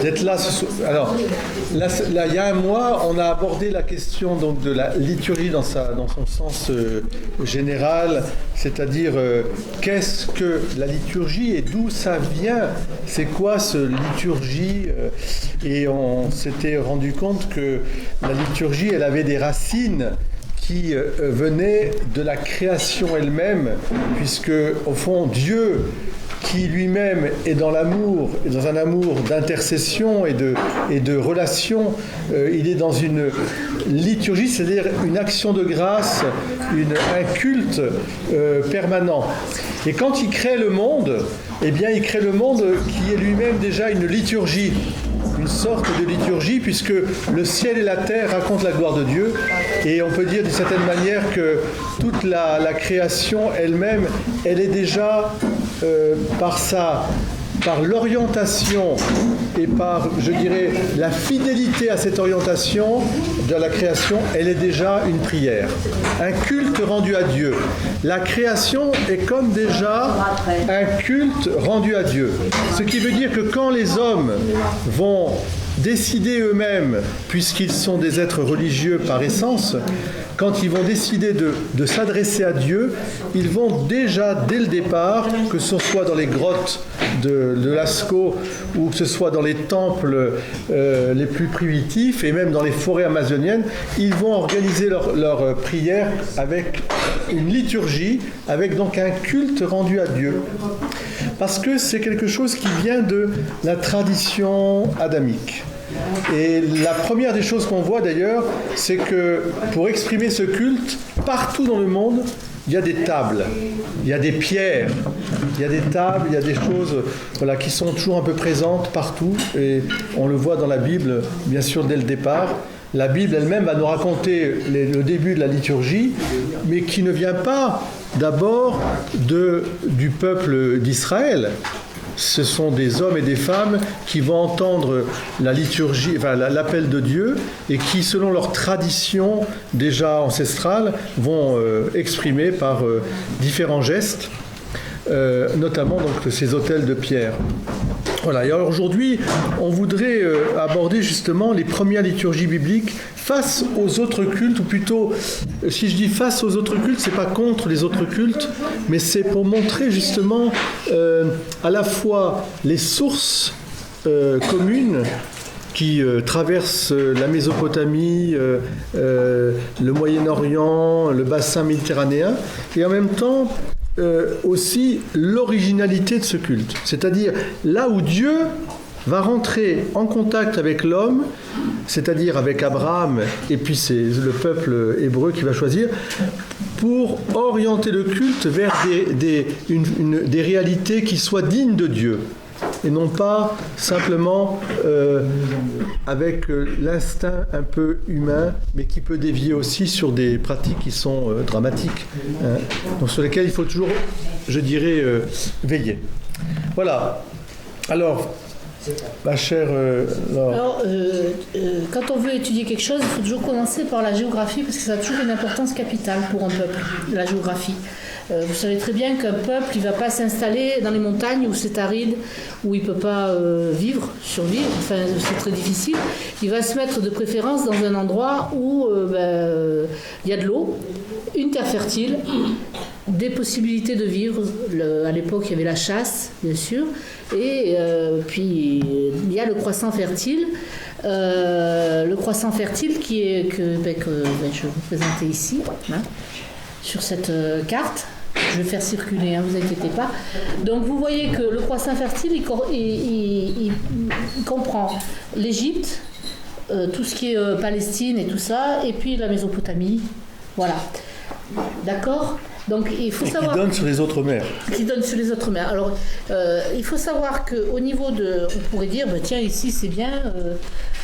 d'être là. Alors, là, il y a un mois, on a abordé la question donc, de la liturgie dans son sens général, c'est-à-dire qu'est-ce que la liturgie et d'où ça vient, c'est quoi ce liturgie, et on s'était rendu compte que la liturgie, elle avait des racines qui venaient de la création elle-même, puisque au fond, Dieu, qui lui-même est dans l'amour, et dans un amour d'intercession et de relation, il est dans une liturgie, c'est-à-dire une action de grâce, un culte permanent. Et quand il crée le monde, eh bien il crée le monde qui est lui-même déjà une liturgie, une sorte de liturgie, puisque le ciel et la terre racontent la gloire de Dieu, et on peut dire d'une certaine manière que toute la création elle-même, elle est déjà par l'orientation et par, je dirais, la fidélité à cette orientation de la création, elle est déjà une prière, un culte rendu à Dieu. La création est comme déjà un culte rendu à Dieu. Ce qui veut dire que quand les hommes vont décider eux-mêmes, puisqu'ils sont des êtres religieux par essence, quand ils vont décider de s'adresser à Dieu, ils vont déjà, dès le départ, que ce soit dans les grottes de Lascaux ou que ce soit dans les temples les plus primitifs et même dans les forêts amazoniennes, ils vont organiser leur prière avec une liturgie, avec donc un culte rendu à Dieu. Parce que c'est quelque chose qui vient de la tradition adamique. Et la première des choses qu'on voit d'ailleurs, c'est que pour exprimer ce culte, partout dans le monde, il y a des tables, il y a des pierres, il y a des tables, il y a des choses qui sont toujours un peu présentes partout. Et on le voit dans la Bible, bien sûr, dès le départ. La Bible elle-même va nous raconter le début de la liturgie, mais qui ne vient pas d'abord du peuple d'Israël. Ce sont des hommes et des femmes qui vont entendre la liturgie, l'appel de Dieu, et qui, selon leur tradition déjà ancestrale, vont exprimer par différents gestes, notamment donc, ces autels de pierre. Voilà. Et alors aujourd'hui, on voudrait aborder justement les premières liturgies bibliques face aux autres cultes, ou plutôt, si je dis face aux autres cultes, c'est pas contre les autres cultes, mais c'est pour montrer justement à la fois les sources communes qui traversent la Mésopotamie, le Moyen-Orient, le bassin méditerranéen, et en même temps aussi l'originalité de ce culte. C'est-à-dire là où Dieu va rentrer en contact avec l'homme, c'est-à-dire avec Abraham, et puis c'est le peuple hébreu qui va choisir, pour orienter le culte vers des réalités qui soient dignes de Dieu, et non pas simplement avec l'instinct un peu humain, mais qui peut dévier aussi sur des pratiques qui sont dramatiques, hein, donc sur lesquelles il faut toujours, je dirais, veiller. Voilà. Alors, ma chère Laure. Alors, quand on veut étudier quelque chose, il faut toujours commencer par la géographie, parce que ça a toujours une importance capitale pour un peuple, la géographie. Vous savez très bien qu'un peuple, il ne va pas s'installer dans les montagnes où c'est aride, où il ne peut pas survivre, enfin c'est très difficile. Il va se mettre de préférence dans un endroit où il y a de l'eau, une terre fertile, des possibilités de vivre. À l'époque, il y avait la chasse, bien sûr, et puis il y a le croissant fertile. Le croissant fertile que je vais vous présenter ici, hein, sur cette carte. Je vais faire circuler, hein, vous inquiétez pas. Donc vous voyez que le croissant fertile, il comprend l'Égypte, tout ce qui est Palestine et tout ça, et puis la Mésopotamie. Voilà. D'accord ? Donc il faut savoir. Qui donne sur les autres mers. Qui donne sur les autres mers. Alors il faut savoir qu'au niveau de. On pourrait dire, tiens, ici c'est bien.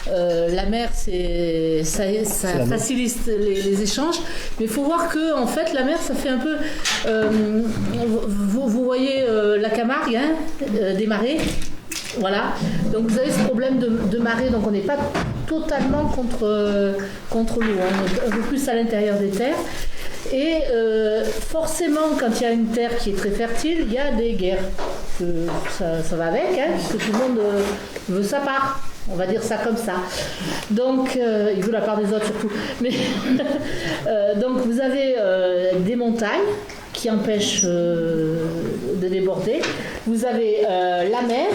La mer, ça facilite les échanges, mais il faut voir que en fait la mer, ça fait un peu. Vous voyez la Camargue, hein, des marées. Voilà. Donc vous avez ce problème de marée, donc on n'est pas totalement contre l'eau, on est un peu plus à l'intérieur des terres. Et forcément, quand il y a une terre qui est très fertile, il y a des guerres. ça va avec, hein, parce que tout le monde veut sa part. On va dire ça comme ça. Donc, il veut la part des autres surtout. Mais, donc, vous avez des montagnes qui empêchent de déborder. Vous avez la mer.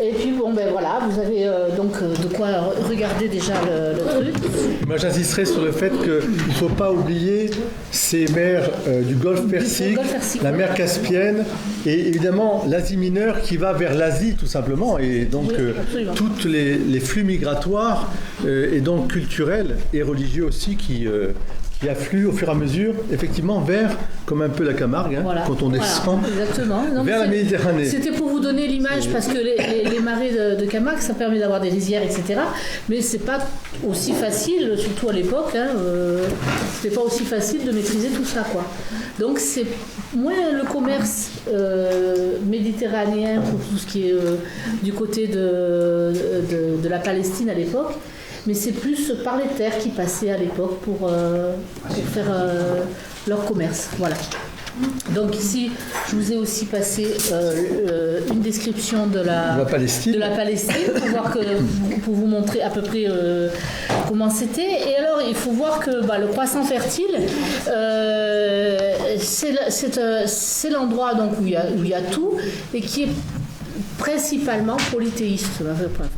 Et puis, bon, ben voilà, vous avez donc de quoi regarder déjà le truc. Moi, j'insisterai sur le fait qu'il ne faut pas oublier ces mers du Golfe Persique, la mer Caspienne et évidemment l'Asie mineure qui va vers l'Asie tout simplement. Et donc, tous les flux migratoires et donc culturels et religieux aussi qui affluent au fur et à mesure, effectivement, vers, comme un peu la Camargue, hein, quand on descend, vers la Méditerranée. C'était pour vous donner l'image, parce que les marais de Camargue, ça permet d'avoir des rizières, etc. Mais c'est pas aussi facile, surtout à l'époque, hein, c'était pas aussi facile de maîtriser tout ça, quoi. Donc c'est moins le commerce méditerranéen pour tout ce qui est du côté de la Palestine à l'époque, mais c'est plus par les terres qui passaient à l'époque pour faire leur commerce. Voilà. Donc ici, je vous ai aussi passé une description de la Palestine pour vous montrer à peu près comment c'était. Et alors, il faut voir que le croissant fertile, c'est l'endroit donc, où il y a tout et qui est principalement polythéiste.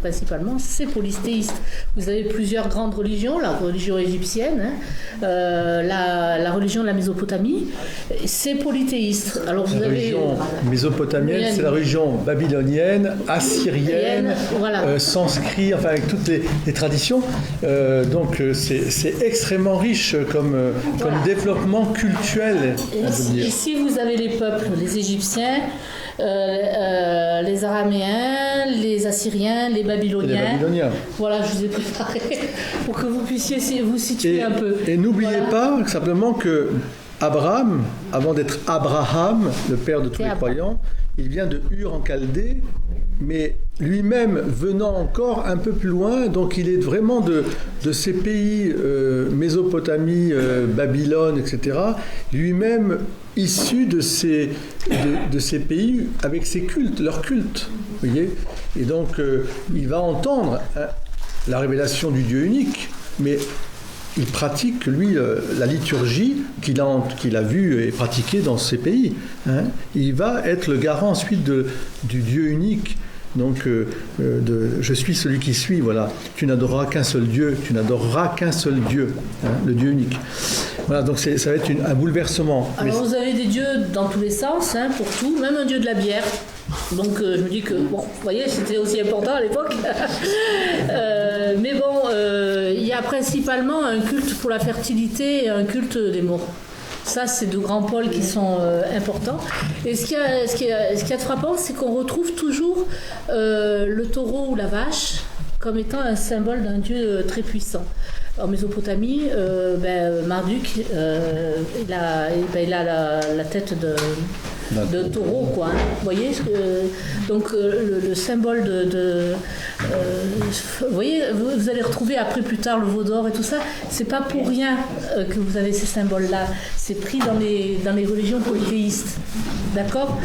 Principalement, c'est polythéiste. Vous avez plusieurs grandes religions, la religion égyptienne, la religion de la Mésopotamie, c'est polythéiste. Alors, vous la avez religion mésopotamienne, c'est la religion babylonienne, assyrienne, voilà. Sanskrit, enfin avec toutes les traditions. Donc c'est extrêmement riche comme développement culturel. Ici, vous avez les peuples, les Égyptiens, les Araméens, les Assyriens, les Babyloniens. Voilà, je vous ai préparé pour que vous puissiez vous situer un peu. Et n'oubliez pas simplement que Abraham, avant d'être Abraham, le père de tous les croyants, il vient de Ur en Chaldée, mais lui-même venant encore un peu plus loin, donc il est vraiment de ces pays, Mésopotamie, Babylone, etc., lui-même issu de ces pays avec ses cultes, leurs cultes, vous voyez. Et donc il va entendre la révélation du Dieu unique, mais il pratique, lui, la liturgie qu'il a vue et pratiquée dans ces pays. Hein. Il va être le garant ensuite du Dieu unique. Donc, je suis celui qui suis, voilà. Tu n'adoreras qu'un seul Dieu, hein, le Dieu unique. Voilà, donc ça va être un bouleversement. Alors, vous avez des dieux dans tous les sens, hein, pour tout, même un dieu de la bière. Donc, je me dis que, bon, vous voyez, c'était aussi important à l'époque. Mais bon, il y a principalement un culte pour la fertilité et un culte des morts. Ça, c'est deux grands pôles qui sont importants. Et ce qu'il y a de frappant, c'est qu'on retrouve toujours le taureau ou la vache comme étant un symbole d'un dieu très puissant. En Mésopotamie, Marduk, il a la tête de taureau, quoi. Hein. Vous voyez, donc le symbole vous voyez, vous allez retrouver après plus tard le veau d'or et tout ça. C'est pas pour rien que vous avez ces symboles-là. C'est pris dans les religions polythéistes, d'accord ?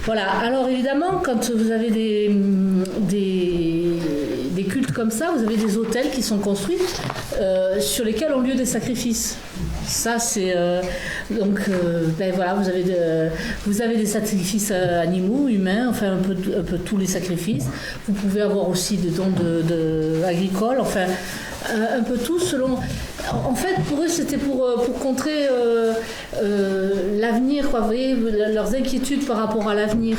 Voilà. Alors évidemment, quand vous avez des cultes comme ça, vous avez des autels qui sont construits sur lesquels ont lieu des sacrifices. Ça, c'est voilà, vous avez des sacrifices animaux, humains, enfin un peu tous les sacrifices. Vous pouvez avoir aussi des dons agricoles, enfin un peu tout selon. En fait, pour eux, c'était pour contrer l'avenir, quoi. Vous voyez, leurs inquiétudes par rapport à l'avenir.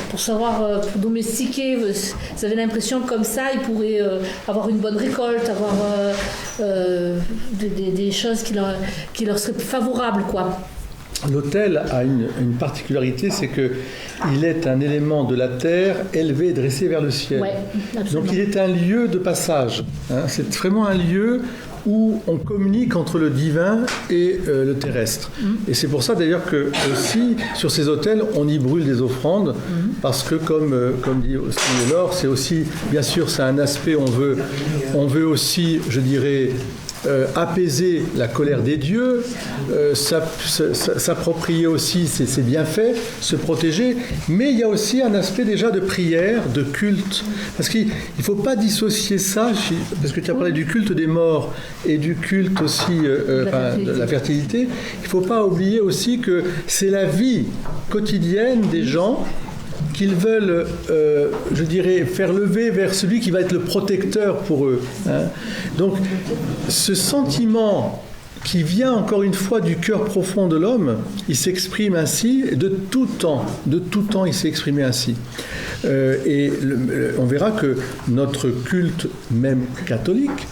Pour savoir, pour domestiquer, vous avez l'impression que comme ça, ils pourraient avoir une bonne récolte, avoir des choses qui leur seraient favorables, quoi. L'autel a une particularité, c'est qu'il est un élément de la terre élevé et dressé vers le ciel. Ouais, donc il est un lieu de passage. Hein. C'est vraiment un lieu où on communique entre le divin et le terrestre. Et c'est pour ça d'ailleurs que aussi sur ces autels on y brûle des offrandes, parce que comme dit aussi Laure, c'est aussi, bien sûr, c'est un aspect, on veut aussi, je dirais, apaiser la colère des dieux, s'approprier aussi ses bienfaits, se protéger, mais il y a aussi un aspect déjà de prière, de culte, parce qu'il ne faut pas dissocier ça, parce que tu as parlé du culte des morts et du culte aussi de la fertilité, il ne faut pas oublier aussi que c'est la vie quotidienne des gens qu'ils veulent, je dirais, faire lever vers celui qui va être le protecteur pour eux. Hein. Donc, ce sentiment qui vient encore une fois du cœur profond de l'homme, il s'exprime ainsi, de tout temps il s'est exprimé ainsi. On verra que notre culte, même catholique,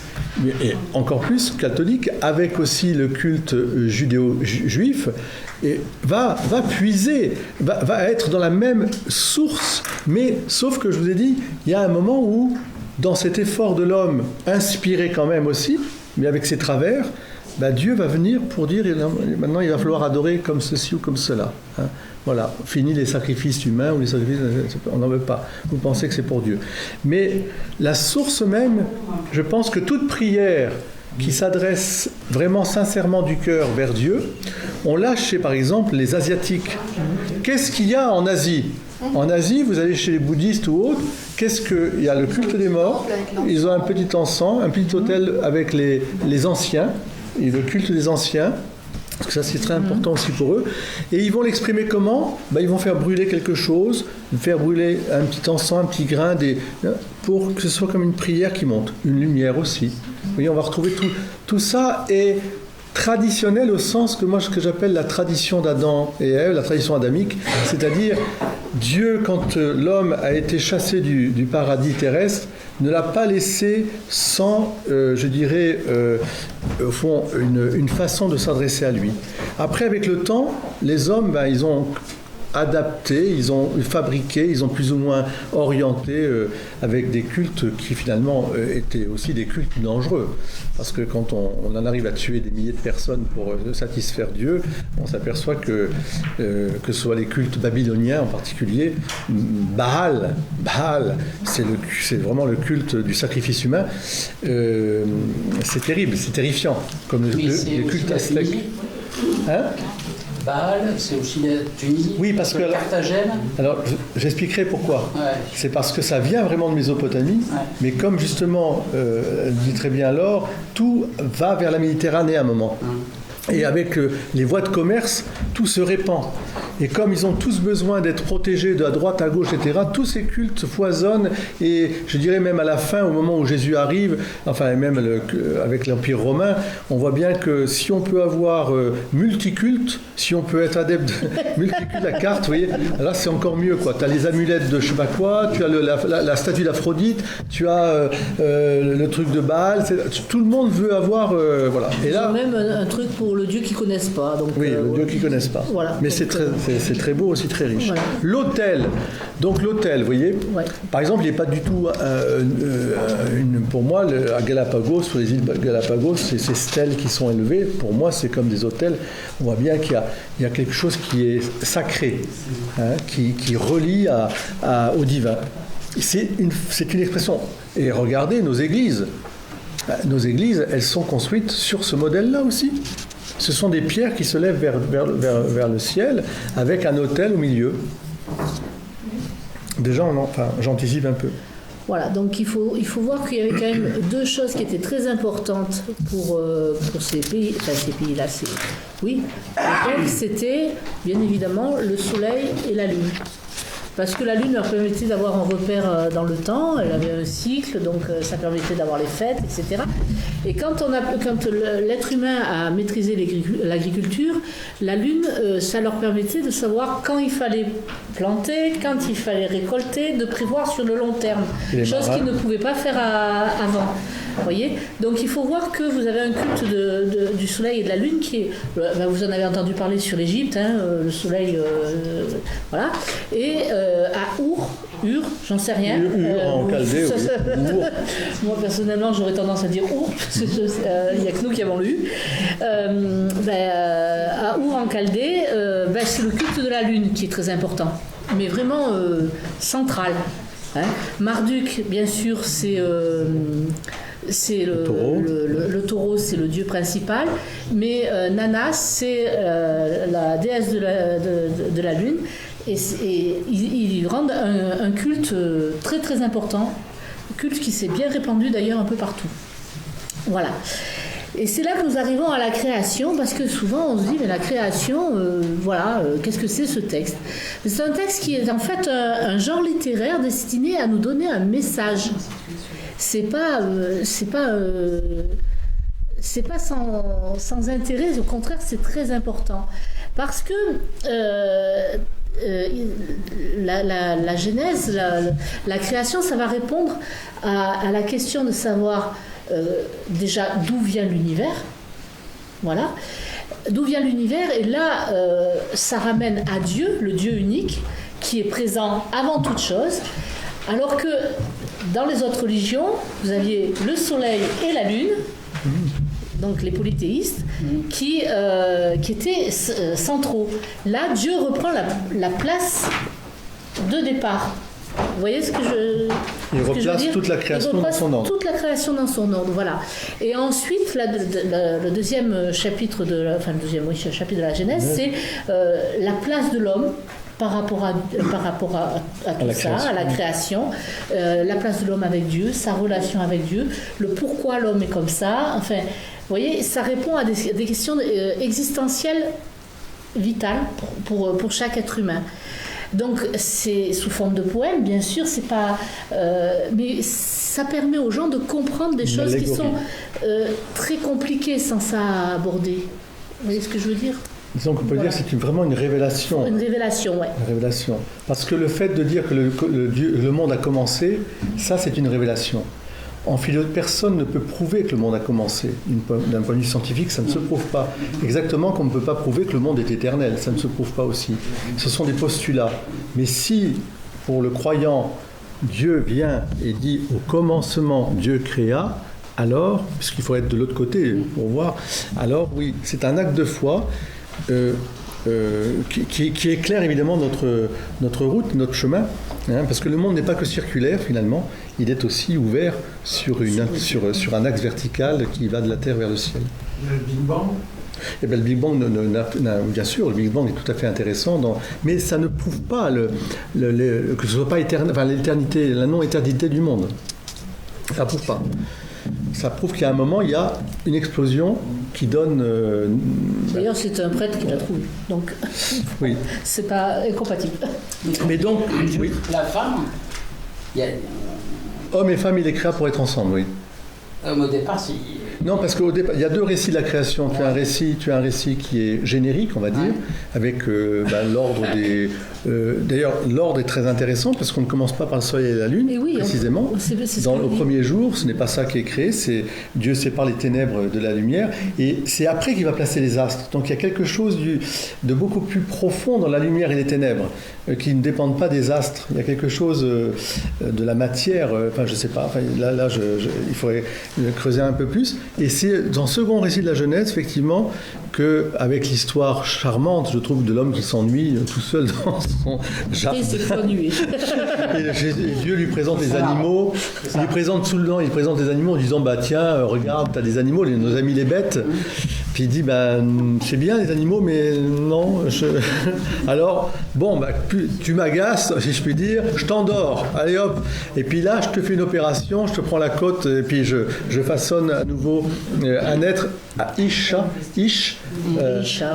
et encore plus catholique, avec aussi le culte judéo-juif, et va puiser, va être dans la même source, mais sauf que je vous ai dit, il y a un moment où, dans cet effort de l'homme, inspiré quand même aussi, mais avec ses travers, Dieu va venir pour dire, maintenant il va falloir adorer comme ceci ou comme cela. Hein. Voilà, fini les sacrifices humains ou les sacrifices, on n'en veut pas. Vous pensez que c'est pour Dieu. Mais la source même, je pense que toute prière qui s'adresse vraiment sincèrement du cœur vers Dieu, on l'a chez, par exemple, les Asiatiques. Qu'est-ce qu'il y a en Asie ? En Asie, vous allez chez les bouddhistes ou autres, il y a le culte des morts, ils ont un petit encens, un petit autel avec les anciens, et le culte des anciens, parce que ça c'est très important aussi pour eux, et ils vont l'exprimer comment ? Ils vont faire brûler quelque chose, faire brûler un petit encens, un petit grain, pour que ce soit comme une prière qui monte, une lumière aussi. Vous voyez, on va retrouver tout ça est traditionnel au sens que moi, ce que j'appelle la tradition d'Adam et Ève, la tradition adamique, c'est-à-dire Dieu, quand l'homme a été chassé du paradis terrestre, ne l'a pas laissé sans, je dirais, au fond, une façon de s'adresser à lui. Après, avec le temps, les hommes, ils ont adapté, ils ont fabriqué, ils ont plus ou moins orienté avec des cultes qui finalement étaient aussi des cultes dangereux. Parce que quand on en arrive à tuer des milliers de personnes pour satisfaire Dieu, on s'aperçoit que ce soit les cultes babyloniens en particulier, Baal, c'est vraiment le culte du sacrifice humain, c'est terrible, c'est terrifiant, comme le culte aztèque. Hein ? Baal, c'est aussi la Tunisie, oui, parce que Carthagène. Alors, j'expliquerai pourquoi. Ouais. C'est parce que ça vient vraiment de Mésopotamie, mais comme justement, dit très bien Laure, tout va vers la Méditerranée à un moment. Et avec les voies de commerce, tout se répand. Et comme ils ont tous besoin d'être protégés de à droite, à gauche, etc., tous ces cultes foisonnent. Et je dirais même à la fin, au moment où Jésus arrive, enfin même avec l'Empire romain, on voit bien que si on peut avoir multiculte, si on peut être adepte de multiculte à carte, vous voyez, là c'est encore mieux, quoi. Tu as les amulettes de je sais pas quoi, tu as la statue d'Aphrodite, tu as le truc de Baal, tout le monde veut avoir... voilà. Et là, même un truc pour le Dieu qu'ils ne connaissent pas. Donc, oui, le Dieu qu'ils ne connaissent pas. Voilà. Mais c'est très beau aussi, très riche. Voilà. L'autel. Donc l'autel, vous voyez, par exemple, il n'est pas du tout, pour moi, à Galapagos, sur les îles Galapagos, ces stèles qui sont élevées, pour moi, c'est comme des autels. On voit bien qu'il y a quelque chose qui est sacré, hein, qui relie au divin. C'est une expression. Et regardez nos églises. Nos églises, elles sont construites sur ce modèle-là aussi. Ce sont des pierres qui se lèvent vers le ciel avec un autel au milieu. Déjà, j'anticipe un peu. Voilà, donc il faut voir qu'il y avait quand même deux choses qui étaient très importantes pour ces pays, ces pays-là. Oui, donc c'était bien évidemment le soleil et la lune. Parce que la lune leur permettait d'avoir un repère dans le temps, elle avait un cycle, donc ça permettait d'avoir les fêtes, etc. Et quand l'être humain a maîtrisé l'agriculture, la lune, ça leur permettait de savoir quand il fallait planter, quand il fallait récolter, de prévoir sur le long terme, chose qu'ils ne pouvaient pas faire avant. Vous voyez ? Donc il faut voir que vous avez un culte du soleil et de la lune qui est... vous en avez entendu parler sur l'Égypte, hein, le soleil... voilà. Et à Ur, j'en sais rien. Ur en chaldée, oui. Moi personnellement j'aurais tendance à dire Ur, parce qu'il n'y a que nous qui avons lu. À Ur en Chaldée, c'est le culte de la lune qui est très important, mais vraiment central. Hein. Marduk, bien sûr, c'est le taureau, c'est le dieu principal, mais Nanas, c'est la déesse de la lune, et ils rendent un culte très très important, culte qui s'est bien répandu d'ailleurs un peu partout. Voilà. Et c'est là que nous arrivons à la création, parce que souvent on se dit, mais la création, qu'est-ce que c'est ce texte ? C'est un texte qui est en fait un genre littéraire destiné à nous donner un message. C'est pas sans intérêt, au contraire, c'est très important. Parce que la Genèse, la création, ça va répondre à la question de savoir déjà d'où vient l'univers. Voilà. D'où vient l'univers, et là, ça ramène à Dieu, le Dieu unique, qui est présent avant toute chose, alors que dans les autres religions, vous aviez le soleil et la lune, donc les polythéistes, qui étaient centraux. Là, Dieu reprend la place de départ. Vous voyez ce que je replace toute la création dans son ordre. Toute la création dans son ordre, voilà. Et ensuite, le deuxième chapitre chapitre de la Genèse, c'est la place de l'homme par rapport à tout ça, à la création, la place de l'homme avec Dieu, sa relation avec Dieu, le pourquoi l'homme est comme ça. Enfin, vous voyez, ça répond à des questions existentielles vitales pour chaque être humain. Donc c'est sous forme de poème, bien sûr, c'est pas, mais ça permet aux gens de comprendre des choses qui sont très compliquées sans ça à aborder. Vous voyez ce que je veux dire ? Disons qu'on peut dire que c'est vraiment une révélation. Une révélation, ouais. Une révélation. Parce que le fait de dire que le monde a commencé, ça c'est une révélation. En philosophe, personne ne peut prouver que le monde a commencé. D'un point de vue scientifique, ça ne se prouve pas. Exactement comme on ne peut pas prouver que le monde est éternel, ça ne se prouve pas aussi. Ce sont des postulats. Mais si, pour le croyant, Dieu vient et dit « au commencement, Dieu créa », alors, puisqu'il faut être de l'autre côté pour voir, alors oui, c'est un acte de foi qui éclaire évidemment notre route, notre chemin, hein, parce que le monde n'est pas que circulaire finalement, il est aussi ouvert sur un axe vertical qui va de la Terre vers le ciel. Le Big Bang ? Eh bien, le Big Bang, bien sûr, le Big Bang est tout à fait intéressant, mais ça ne prouve pas que ce soit pas l'éternité, la non-éternité du monde. Ça ne prouve pas. Ça prouve qu'à un moment, il y a une explosion qui donne... D'ailleurs, c'est un prêtre qui l'a trouvé. Donc, oui. C'est pas incompatible. Mais donc, oui. La femme, Homme et femme, il est créé pour être ensemble, oui. Au départ, Non, parce qu'au départ, il y a deux récits de la création. Tu as un récit qui est générique, on va dire, avec l'ordre des... d'ailleurs, l'ordre est très intéressant parce qu'on ne commence pas par le soleil et la lune, précisément. Au premier jour, ce n'est pas ça qui est créé, c'est Dieu sépare les ténèbres de la lumière, et c'est après qu'il va placer les astres. Donc il y a quelque chose de beaucoup plus profond dans la lumière et les ténèbres, qui ne dépendent pas des astres. Il y a quelque chose de la matière, je ne sais pas, là il faudrait creuser un peu plus. Et c'est dans le second récit de la Genèse, effectivement, qu'avec l'histoire charmante, je trouve, de l'homme qui s'ennuie tout seul dans son jardin. Et Dieu lui présente les animaux. Il lui présente tout le temps, il présente les animaux en disant tiens, regarde, t'as des animaux, nos amis les bêtes. Puis il dit c'est bien les animaux, mais non. Alors, tu m'agaces, si je puis dire, je t'endors. Allez hop. Et puis là, je te fais une opération, je te prends la côte, et puis je façonne à nouveau un être à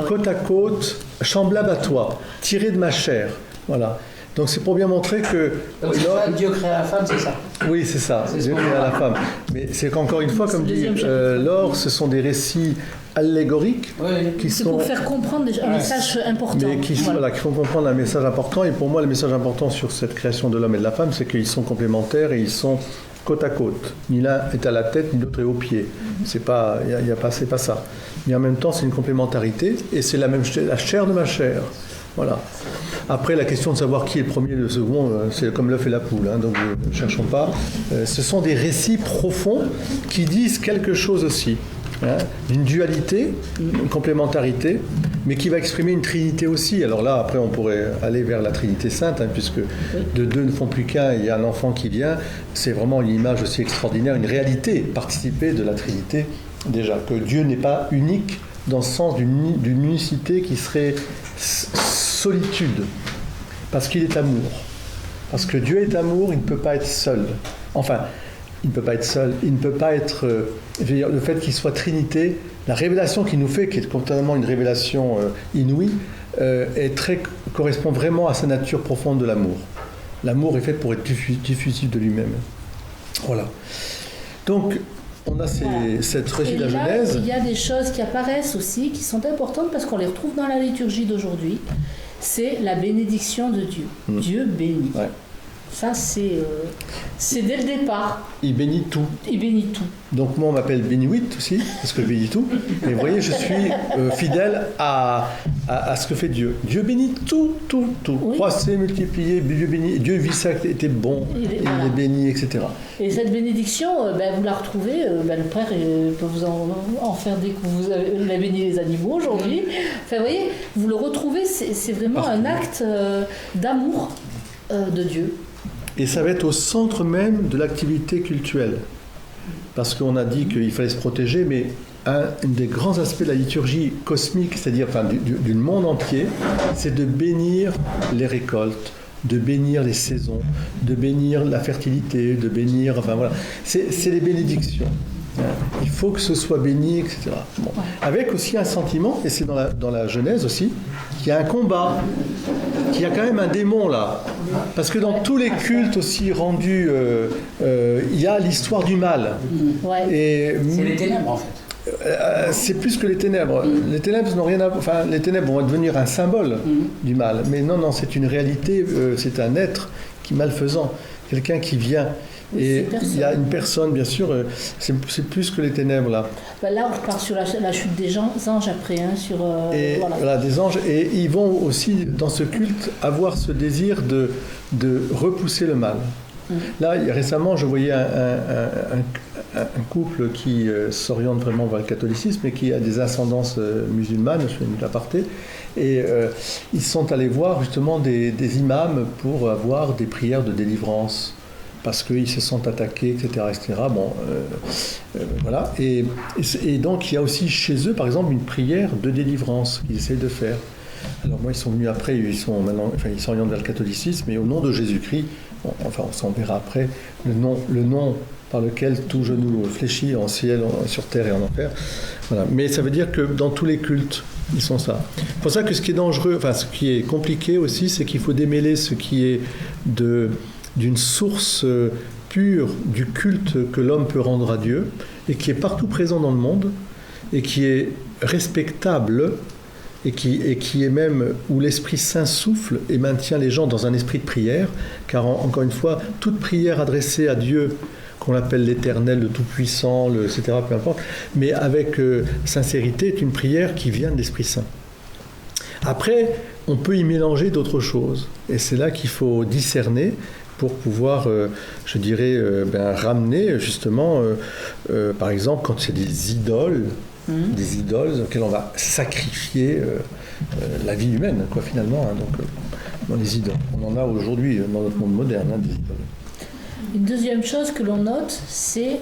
côte à côte, semblable à toi, tiré de ma chair. Voilà. Donc c'est pour bien montrer que... Donc Dieu crée la femme, c'est ça ? Oui, c'est ça, Dieu crée la femme. Mais c'est qu'encore une fois, comme dit Laure, ce sont des récits allégoriques qui c'est sont... pour faire comprendre un message important. Mais qui font comprendre un message important. Et pour moi, le message important sur cette création de l'homme et de la femme, c'est qu'ils sont complémentaires et ils sont côte à côte. Ni l'un est à la tête, ni l'autre est au pied. C'est pas ça. Mais en même temps, c'est une complémentarité et c'est la chair de ma chair. Voilà. Après, la question de savoir qui est le premier et le second, c'est comme l'œuf et la poule, hein, donc ne cherchons pas. Ce sont des récits profonds qui disent quelque chose aussi. d'une dualité, une complémentarité, mais qui va exprimer une trinité aussi. Alors là, après, on pourrait aller vers la Trinité sainte, puisque de deux ne font plus qu'un, il y a un enfant qui vient. C'est vraiment une image aussi extraordinaire, une réalité participée de la Trinité, déjà, que Dieu n'est pas unique dans le sens d'une unicité qui serait solitude, parce qu'il est amour. Parce que Dieu est amour, il ne peut pas être seul. Enfin, il ne peut pas être seul, il ne peut pas être... je veux dire, le fait qu'il soit Trinité, la révélation qu'il nous fait, qui est totalement une révélation inouïe, correspond vraiment à sa nature profonde de l'amour. L'amour est fait pour être diffusif de lui-même. Voilà. Donc, on a cette régie de la Genèse. Il y a des choses qui apparaissent aussi, qui sont importantes parce qu'on les retrouve dans la liturgie d'aujourd'hui. C'est la bénédiction de Dieu. Dieu bénit. Ouais. Ça, c'est dès le départ. Il bénit tout. Il bénit tout. Donc moi, on m'appelle Béniwit aussi, parce que je bénis tout. Mais vous voyez, je suis fidèle à ce que fait Dieu. Dieu bénit tout. Oui. Croissez, multipliez, Dieu bénit. Dieu vit ça, était bon, il est béni, etc. Et cette bénédiction, vous la retrouvez, le Père peut vous en faire dès que vous avez béni les animaux aujourd'hui. Enfin, vous voyez, vous le retrouvez, c'est vraiment un acte d'amour de Dieu. Et ça va être au centre même de l'activité cultuelle. Parce qu'on a dit qu'il fallait se protéger, mais un des grands aspects de la liturgie cosmique, c'est-à-dire du monde entier, c'est de bénir les récoltes, de bénir les saisons, de bénir la fertilité, de bénir... Enfin voilà, c'est les bénédictions. Il faut que ce soit béni, etc. Bon. Avec aussi un sentiment, et c'est dans la Genèse aussi, qu'il y a un combat, qu'il y a quand même un démon là. Parce que dans tous les cultes aussi rendus, il y a l'histoire du mal. Et, c'est les ténèbres en fait. C'est plus que les ténèbres. Les ténèbres n'ont rien à... Enfin, les ténèbres vont devenir un symbole du mal. Mais non, c'est une réalité, c'est un être qui est malfaisant. Quelqu'un qui vient... Et il y a une personne, bien sûr, c'est plus que les ténèbres, là. Là, on repart sur la chute des anges après, voilà, des anges. Et ils vont aussi, dans ce culte, avoir ce désir de repousser le mal. Là, récemment, je voyais un couple qui s'oriente vraiment vers le catholicisme et qui a des ascendances musulmanes, je fais une aparté. Et ils sont allés voir justement des imams pour avoir des prières de délivrance. Parce qu'ils se sont attaqués, etc. Bon, voilà. Et donc, il y a aussi chez eux, par exemple, une prière de délivrance qu'ils essayent de faire. Alors moi, ils sont venus après, ils s'orientent vers le catholicisme, et au nom de Jésus-Christ, on s'en verra après, le nom par lequel tout genou fléchit en ciel, sur terre et en enfer. Voilà. Mais ça veut dire que dans tous les cultes, ils sont ça. C'est pour ça que ce qui est dangereux, ce qui est compliqué aussi, c'est qu'il faut démêler ce qui est d'une source pure du culte que l'homme peut rendre à Dieu et qui est partout présent dans le monde et qui est respectable et qui est même où l'Esprit Saint souffle et maintient les gens dans un esprit de prière, car encore une fois, toute prière adressée à Dieu, qu'on appelle l'Éternel, le Tout-Puissant, etc., peu importe, mais avec sincérité, est une prière qui vient de l'Esprit Saint. Après, on peut y mélanger d'autres choses, et c'est là qu'il faut discerner pour pouvoir, ramener justement, par exemple, quand c'est des idoles auxquelles on va sacrifier la vie humaine, finalement. Dans les idoles. On en a aujourd'hui dans notre monde moderne, des idoles. Une deuxième chose que l'on note, c'est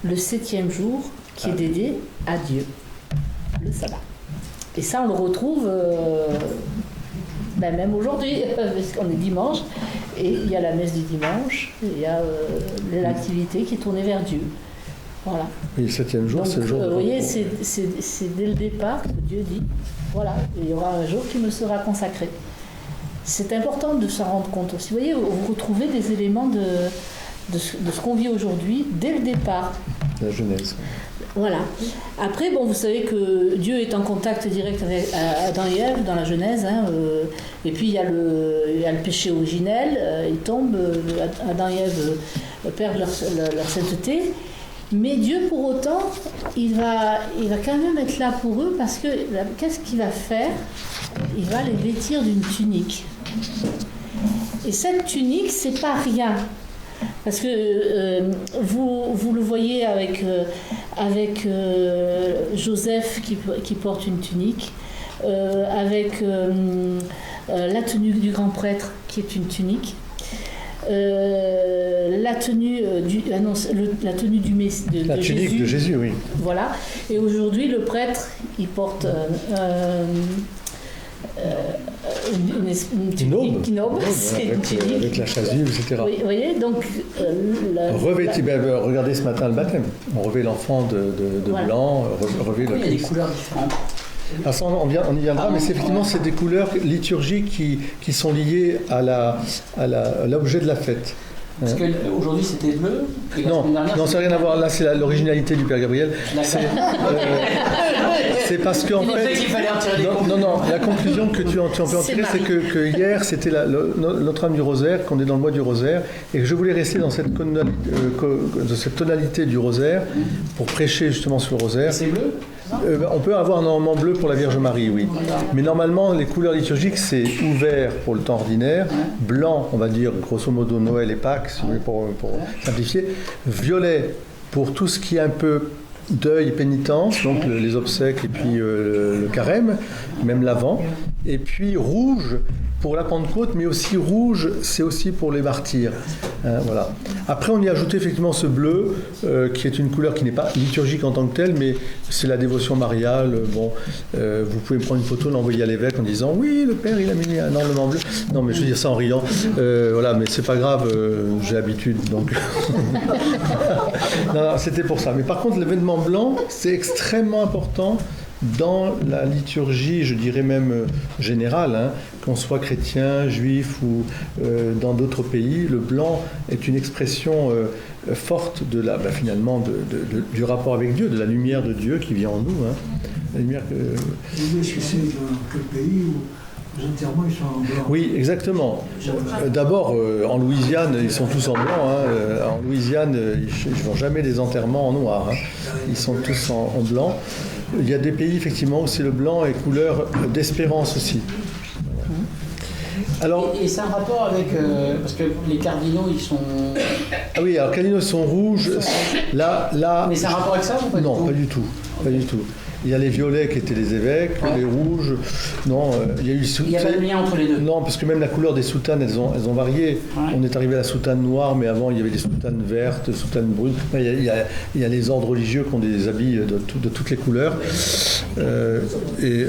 le 7e jour qui est dédié à Dieu, le sabbat. Et ça, on le retrouve même aujourd'hui, parce qu'on est dimanche, et il y a la messe du dimanche, il y a l'activité qui est tournée vers Dieu. Voilà. Et le 7e jour, c'est le jour de... Vous voyez, c'est dès le départ que Dieu dit, voilà, il y aura un jour qui me sera consacré. C'est important de s'en rendre compte aussi. Vous voyez, vous retrouvez des éléments de ce qu'on vit aujourd'hui dès le départ. La Genèse. Voilà. Après, vous savez que Dieu est en contact direct avec Adam et Ève dans la Genèse. Et puis, il y a le péché originel. Ils tombent, Adam et Ève perdent leur sainteté. Mais Dieu, pour autant, il va quand même être là pour eux parce que qu'est-ce qu'il va faire ? Il va les vêtir d'une tunique. Et cette tunique, c'est pas rien. Parce que vous le voyez avec avec Joseph qui porte une tunique, avec la tenue du grand prêtre qui est une tunique, la tenue la tenue de la tunique Jésus. De Jésus, oui. Voilà. Et aujourd'hui, le prêtre, il porte une tunique, avec la chasuble, etc. Oui, vous voyez, donc revêtu, regardez ce matin le baptême. On revêt l'enfant de voilà. Blanc, revêt le Christ. Il y a des couleurs différentes. Alors ça, on y viendra, mais effectivement, c'est des couleurs liturgiques qui sont liées à l'objet de la fête. Parce qu'aujourd'hui c'était bleu. Non, ça n'a rien à voir. Là, c'est l'originalité du Père Gabriel. C'est parce qu'en fait. Non, la conclusion que tu en peux en tirer, c'est que hier, c'était Notre-Dame du Rosaire, qu'on est dans le mois du Rosaire, et que je voulais rester dans cette tonalité du Rosaire pour prêcher justement sur le Rosaire. C'est bleu? On peut avoir normalement bleu pour la Vierge Marie, oui. Mais normalement, les couleurs liturgiques, c'est ouvert pour le temps ordinaire, blanc, on va dire, grosso modo, Noël et Pâques, si vous voulez, pour simplifier, violet pour tout ce qui est un peu deuil et pénitence, donc les obsèques et puis le carême, même l'Avent, et puis rouge pour la Pentecôte, mais aussi rouge, c'est aussi pour les martyrs. Voilà. Après, on y a ajouté effectivement ce bleu, qui est une couleur qui n'est pas liturgique en tant que telle, mais c'est la dévotion mariale. Bon, vous pouvez prendre une photo, l'envoyer à l'évêque en disant « Oui, le Père, il a mis un ornement bleu. » Non, mais je veux dire ça en riant. Voilà, mais c'est pas grave, j'ai l'habitude, donc... non, c'était pour ça. Mais par contre, l'événement blanc, c'est extrêmement important dans la liturgie, je dirais même générale, qu'on soit chrétien, juif ou dans d'autres pays, le blanc est une expression forte de finalement du rapport avec Dieu, de la lumière de Dieu qui vient en nous. La lumière que... Vous voyez ce que c'est dans quel pays où les enterrements ils sont en blanc? Oui, exactement. D'abord, en Louisiane, ils sont tous en blanc. En Louisiane, ils ne font jamais des enterrements en noir. Ils sont tous en blanc. Il y a des pays, effectivement, où c'est le blanc et couleur d'espérance aussi. Alors, et c'est un rapport avec... parce que les cardinaux, ils sont... Ah oui, alors cardinaux sont rouges. Là, mais c'est un rapport avec ça ou pas non, du tout? Pas du tout. Il y a les violets qui étaient les évêques, les rouges. Non, il y a eu... Il n'y a pas de lien entre les deux? Non, parce que même la couleur des soutanes, elles ont varié. Ouais. On est arrivé à la soutane noire, mais avant, il y avait des soutanes vertes, soutanes brunes. Il y a les ordres religieux qui ont des habits de toutes les couleurs. Et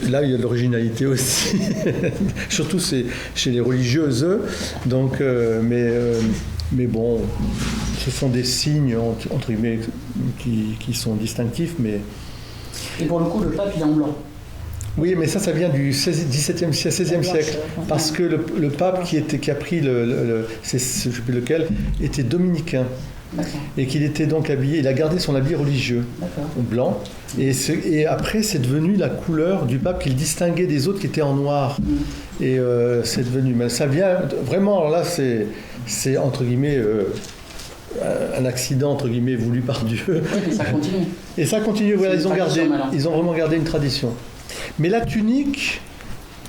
là, il y a de l'originalité aussi. Surtout, c'est chez les religieuses. Donc, mais bon, ce sont des signes, entre guillemets, qui sont distinctifs, mais... Et pour le coup, le pape, il est en blanc. Oui, mais ça vient du XVIe siècle, parce que le pape qui a pris je ne sais plus lequel, était dominicain. D'accord. Et qu'il était donc habillé, il a gardé son habit religieux, blanc, et après c'est devenu la couleur du pape qu'il distinguait des autres qui étaient en noir. Et c'est devenu, mais ça vient vraiment, alors là c'est entre guillemets... un accident entre guillemets voulu par Dieu. Et ça continue. Et ça continue. Voilà, ils ont vraiment gardé une tradition. Mais la tunique,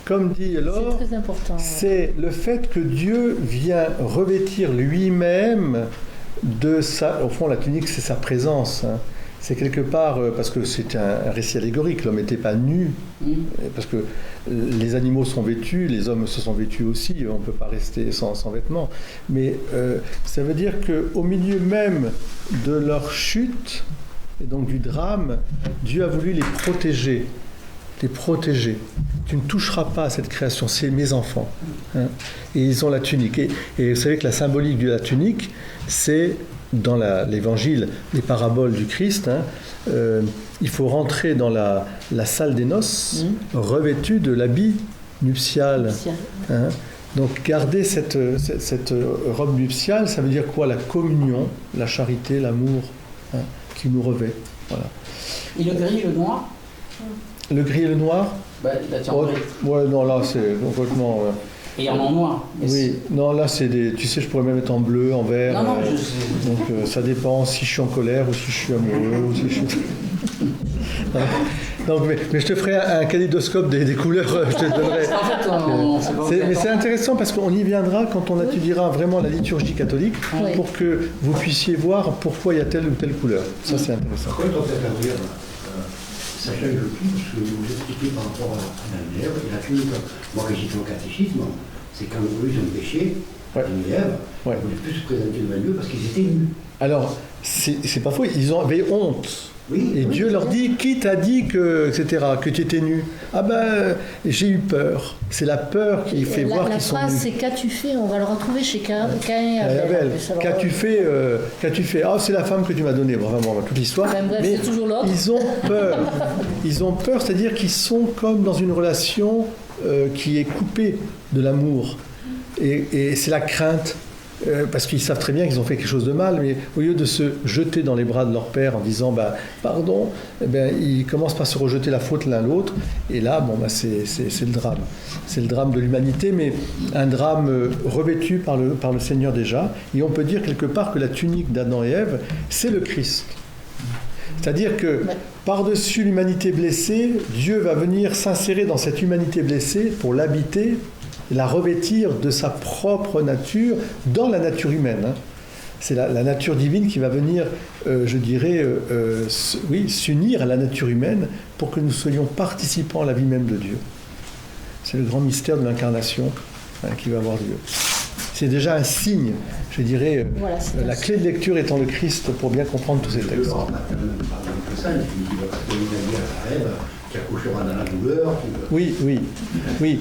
comme dit Laure, c'est le fait que Dieu vient revêtir lui-même de sa. Au fond, la tunique, c'est sa présence. C'est quelque part, parce que c'est un récit allégorique, l'homme n'était pas nu, parce que les animaux sont vêtus, les hommes se sont vêtus aussi, on ne peut pas rester sans vêtements. Mais ça veut dire qu'au milieu même de leur chute, et donc du drame, Dieu a voulu les protéger. Tu ne toucheras pas à cette création, c'est mes enfants. Et ils ont la tunique. Et vous savez que la symbolique de la tunique, c'est... Dans l'évangile, les paraboles du Christ, il faut rentrer dans la salle des noces revêtu de l'habit nuptial. Donc garder cette robe nuptiale, ça veut dire quoi? La communion, la charité, l'amour qui nous revêt. Voilà. Et le gris et le noir? Le gris et le noir? Ouais, non, là c'est complètement... Et en noir. Oui, non, là c'est des... Tu sais, je pourrais même être en bleu, en vert. Non, donc ça dépend si je suis en colère ou si je suis amoureux ou si je suis... Donc, mais je te ferai un kaléidoscope des couleurs, je te donnerai. En fait, on sait pas Mais c'est intéressant parce qu'on y viendra quand on Oui. étudiera vraiment la liturgie catholique Oui. pour que vous puissiez voir pourquoi il y a telle ou telle couleur. Ça, c'est intéressant. Pourquoi dans cette carrière, ça change le plus, parce que vous expliquez par rapport à la Ève et la culte, moi que j'étais au catéchisme, c'est quand eux ils ont péché, Ouais. et Ève, Ouais. ils voulaient plus se présenter devant Dieu parce qu'ils étaient nus. Alors, c'est pas faux, ils avaient honte. Oui, Et oui. Dieu leur dit, qui t'a dit que, etc., que tu étais nu? Ah ben, j'ai eu peur. C'est la peur qui fait voir La qu'ils sont phrase, nus. c'est qu'as-tu fait? On va le retrouver chez Cain et Abel. Abel, en plus. Alors, qu'as-tu fait? Ah, c'est la femme que tu m'as donnée. Bon, vraiment, toute l'histoire. Ben, bref, Mais c'est toujours l'autre. ils ont peur. Ils ont peur, c'est-à-dire qu'ils sont comme dans une relation qui est coupée de l'amour. Et c'est la crainte. Parce qu'ils savent très bien qu'ils ont fait quelque chose de mal, mais au lieu de se jeter dans les bras de leur père en disant bah, pardon, eh ben, ils commencent par se rejeter la faute l'un l'autre. Et là, bon, bah, c'est le drame. C'est le drame de l'humanité, mais un drame revêtu par le Seigneur déjà. Et on peut dire quelque part que la tunique d'Adam et Ève, c'est le Christ. C'est-à-dire que par-dessus l'humanité blessée, Dieu va venir s'insérer dans cette humanité blessée pour l'habiter, la revêtir de sa propre nature dans la nature humaine. C'est la nature divine qui va venir, je dirais, s'unir à la nature humaine pour que nous soyons participants à la vie même de Dieu. C'est le grand mystère de l'incarnation qui va avoir lieu. C'est déjà un signe, je dirais, Voilà, c'est la clé de lecture étant le Christ pour bien comprendre tous ces Dieu textes. leur a pas même parlé de ça, il dit parce qu'il a dit à Ève qui accouchera dans la douleur. Oui,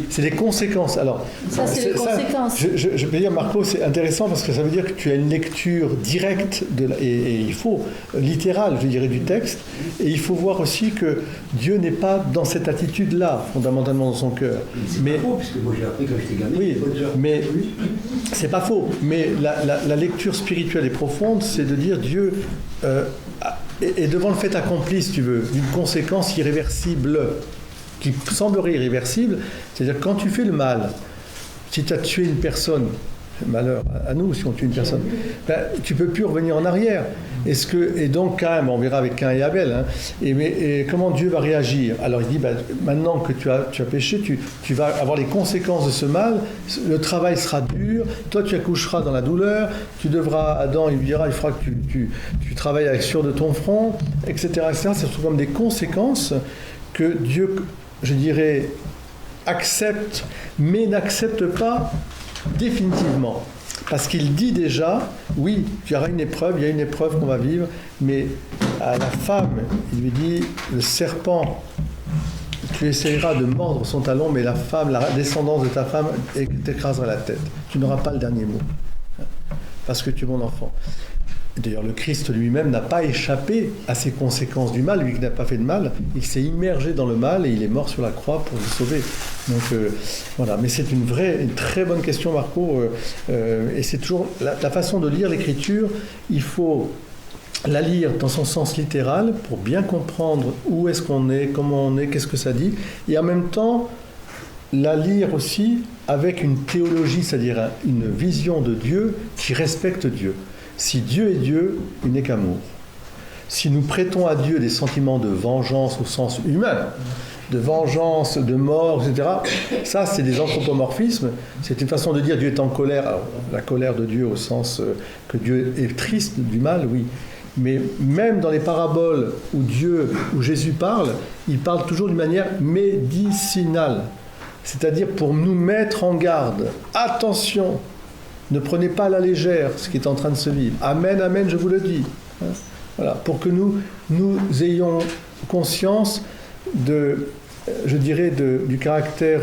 c'est des conséquences. Alors, Ça, c'est les conséquences. Je peux dire, Marco, c'est intéressant parce que ça veut dire que tu as une lecture directe et il faut littérale, je dirais, du texte. Et il faut voir aussi que Dieu n'est pas dans cette attitude-là, fondamentalement dans son cœur. C'est pas faux, parce que moi j'ai appris quand j'étais gamin. Oui, les bonnes heures. mais c'est pas faux. Mais la lecture spirituelle et profonde, c'est de dire Dieu est devant le fait accompli, si tu veux, d'une conséquence irréversible, qui semblerait irréversible. C'est-à-dire quand tu fais le mal, si tu as tué une personne, malheur à nous si on tue une personne, ben, tu ne peux plus revenir en arrière. Et donc, quand même, on verra avec Cain et Abel, hein, et comment Dieu va réagir? Alors il dit, ben, maintenant que tu as péché, tu vas avoir les conséquences de ce mal, le travail sera dur, toi tu accoucheras dans la douleur, tu devras, Adam, il lui dira, il faudra que tu travailles avec sueur de ton front, etc. etc. Ce sont comme des conséquences que Dieu, je dirais, accepte, mais n'accepte pas définitivement. Parce qu'il dit déjà, oui, il y aura une épreuve, il y a une épreuve qu'on va vivre, mais à la femme, il lui dit, le serpent, tu essaieras de mordre son talon, mais la femme, la descendance de ta femme t'écrasera la tête. Tu n'auras pas le dernier mot, parce que tu es mon enfant. D'ailleurs, le Christ lui-même n'a pas échappé à ces conséquences du mal. Lui qui n'a pas fait de mal, il s'est immergé dans le mal et il est mort sur la croix pour nous sauver. Donc voilà, mais c'est une très bonne question, Marco. Et c'est toujours la façon de lire l'Écriture. Il faut la lire dans son sens littéral pour bien comprendre où est-ce qu'on est, comment on est, qu'est-ce que ça dit. Et en même temps, la lire aussi avec une théologie, c'est-à-dire une vision de Dieu qui respecte Dieu. Si Dieu est Dieu, il n'est qu'amour. Si nous prêtons à Dieu des sentiments de vengeance au sens humain, de vengeance, de mort, etc., ça, c'est des anthropomorphismes. C'est une façon de dire Dieu est en colère. Alors, la colère de Dieu au sens que Dieu est triste du mal, oui. Mais même dans les paraboles où Jésus parle, il parle toujours d'une manière médicinale. C'est-à-dire pour nous mettre en garde. Attention! Ne prenez pas à la légère ce qui est en train de se vivre. Amen, amen, je vous le dis. Voilà, pour que nous ayons conscience du caractère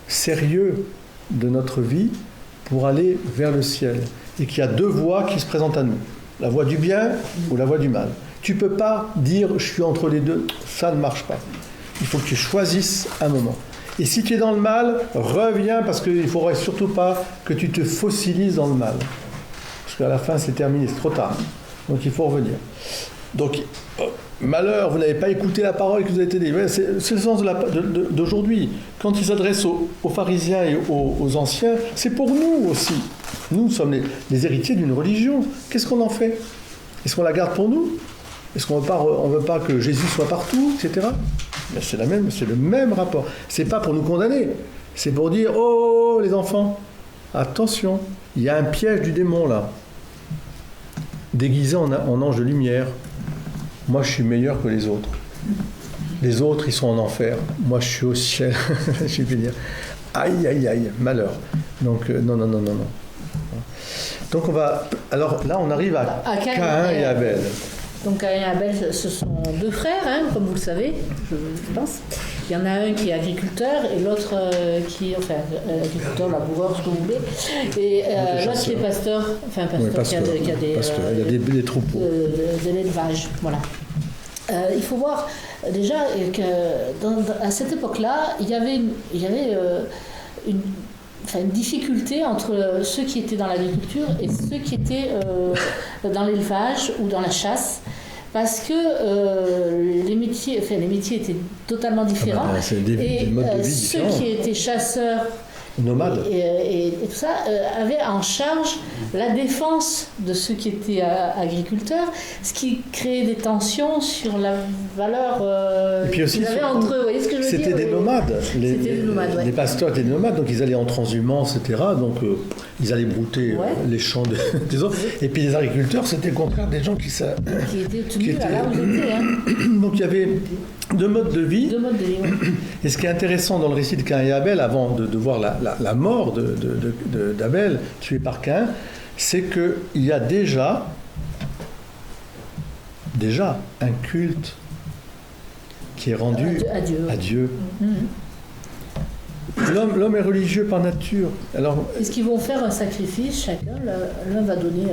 sérieux de notre vie pour aller vers le ciel. Et qu'il y a deux voies qui se présentent à nous. La voie du bien ou la voie du mal. Tu ne peux pas dire « je suis entre les deux », ça ne marche pas. Il faut que tu choisisses un moment. Et si tu es dans le mal, reviens parce qu'il ne faudrait surtout pas que tu te fossilises dans le mal. Parce qu'à la fin, c'est terminé, c'est trop tard. Donc il faut revenir. Donc, malheur, vous n'avez pas écouté la parole qui vous a été dite. C'est le sens d'aujourd'hui. Quand il s'adresse aux pharisiens et aux anciens, c'est pour nous aussi. Nous sommes les héritiers d'une religion. Qu'est-ce qu'on en fait? Est-ce qu'on la garde pour nous? Est-ce qu'on ne veut pas que Jésus soit partout, etc. Mais c'est le même rapport. C'est pas pour nous condamner, c'est pour dire oh les enfants, attention, il y a un piège du démon là, déguisé en ange de lumière. Moi je suis meilleur que les autres. Les autres ils sont en enfer. Moi je suis au ciel. Je vais dire aïe aïe aïe, malheur. Donc non. Donc on va. Alors là on arrive à Caïn et Abel. Donc Caïn et Abel, ce sont deux frères, hein, comme vous le savez, je pense. Il y en a un qui est agriculteur et l'autre qui est, agriculteur, laboureur, ce que vous voulez. Et l'autre qui est pasteur, qui a des troupeaux. De l'élevage, voilà. Il faut voir déjà que à cette époque-là, il y avait une difficulté entre ceux qui étaient dans l'agriculture et ceux qui étaient dans l'élevage ou dans la chasse, parce que les métiers étaient totalement différents. C'est des modes de vie ceux différents. qui étaient chasseurs nomades et tout ça avaient en charge la défense de ceux qui étaient agriculteurs, ce qui créait des tensions sur la valeur qu'ils avaient entre eux. Vous voyez ce que je veux dire? C'était des nomades. Ouais. Les pasteurs étaient des nomades, donc ils allaient en transhumance, etc. Donc ils allaient brouter les champs des autres. Et puis les agriculteurs, c'était au contraire des gens qui étaient tenus là où ils étaient. Hein. Donc il y avait deux modes de vie. Ouais. Et ce qui est intéressant dans le récit de Caïn et Abel, avant de voir la mort d'Abel, tué par Caïn, c'est qu'il y a déjà un culte qui est rendu à Dieu. L'homme est religieux par nature. Alors, est-ce qu'ils vont faire un sacrifice chacun? L'un va donner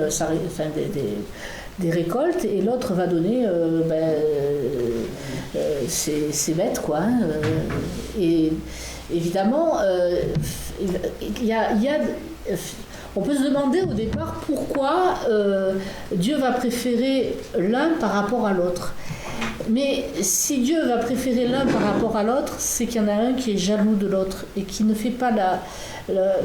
des récoltes et l'autre va donner ses bêtes, quoi. Et évidemment, on peut se demander au départ pourquoi Dieu va préférer l'un par rapport à l'autre. Mais si Dieu va préférer l'un par rapport à l'autre, c'est qu'il y en a un qui est jaloux de l'autre et qui ne fait pas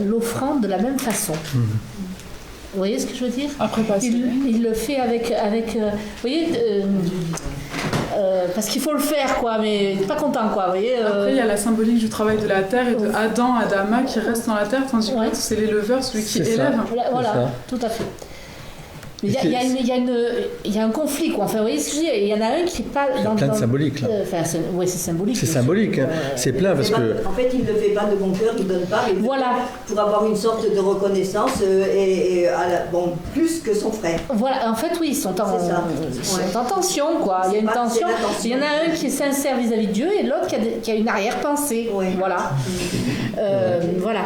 l'offrande de la même façon. Vous voyez ce que je veux dire? Après, il le fait avec vous voyez, parce qu'il faut le faire, quoi, mais pas content, quoi. Vous voyez, Après, il y a la symbolique du travail de la terre et de Adam, Adama qui reste dans la terre, tandis que l'autre, c'est l'éleveur, celui qui élève. Voilà, tout à fait. Mais il y a un conflit, quoi. Enfin, vous voyez ce que je dis? Il y en a un qui n'est pas dans... Il y a plein de symboliques, là. C'est symbolique. C'est symbolique, hein. C'est plein parce que... En fait, il ne le fait pas de bon cœur, il ne donne pas, mais pour avoir une sorte de reconnaissance, plus que son frère. Voilà, en fait, oui, ils sont en tension, quoi. Il y a une tension. Il y en a un qui est sincère vis-à-vis de Dieu et l'autre qui a une arrière-pensée. Oui. Voilà. Voilà.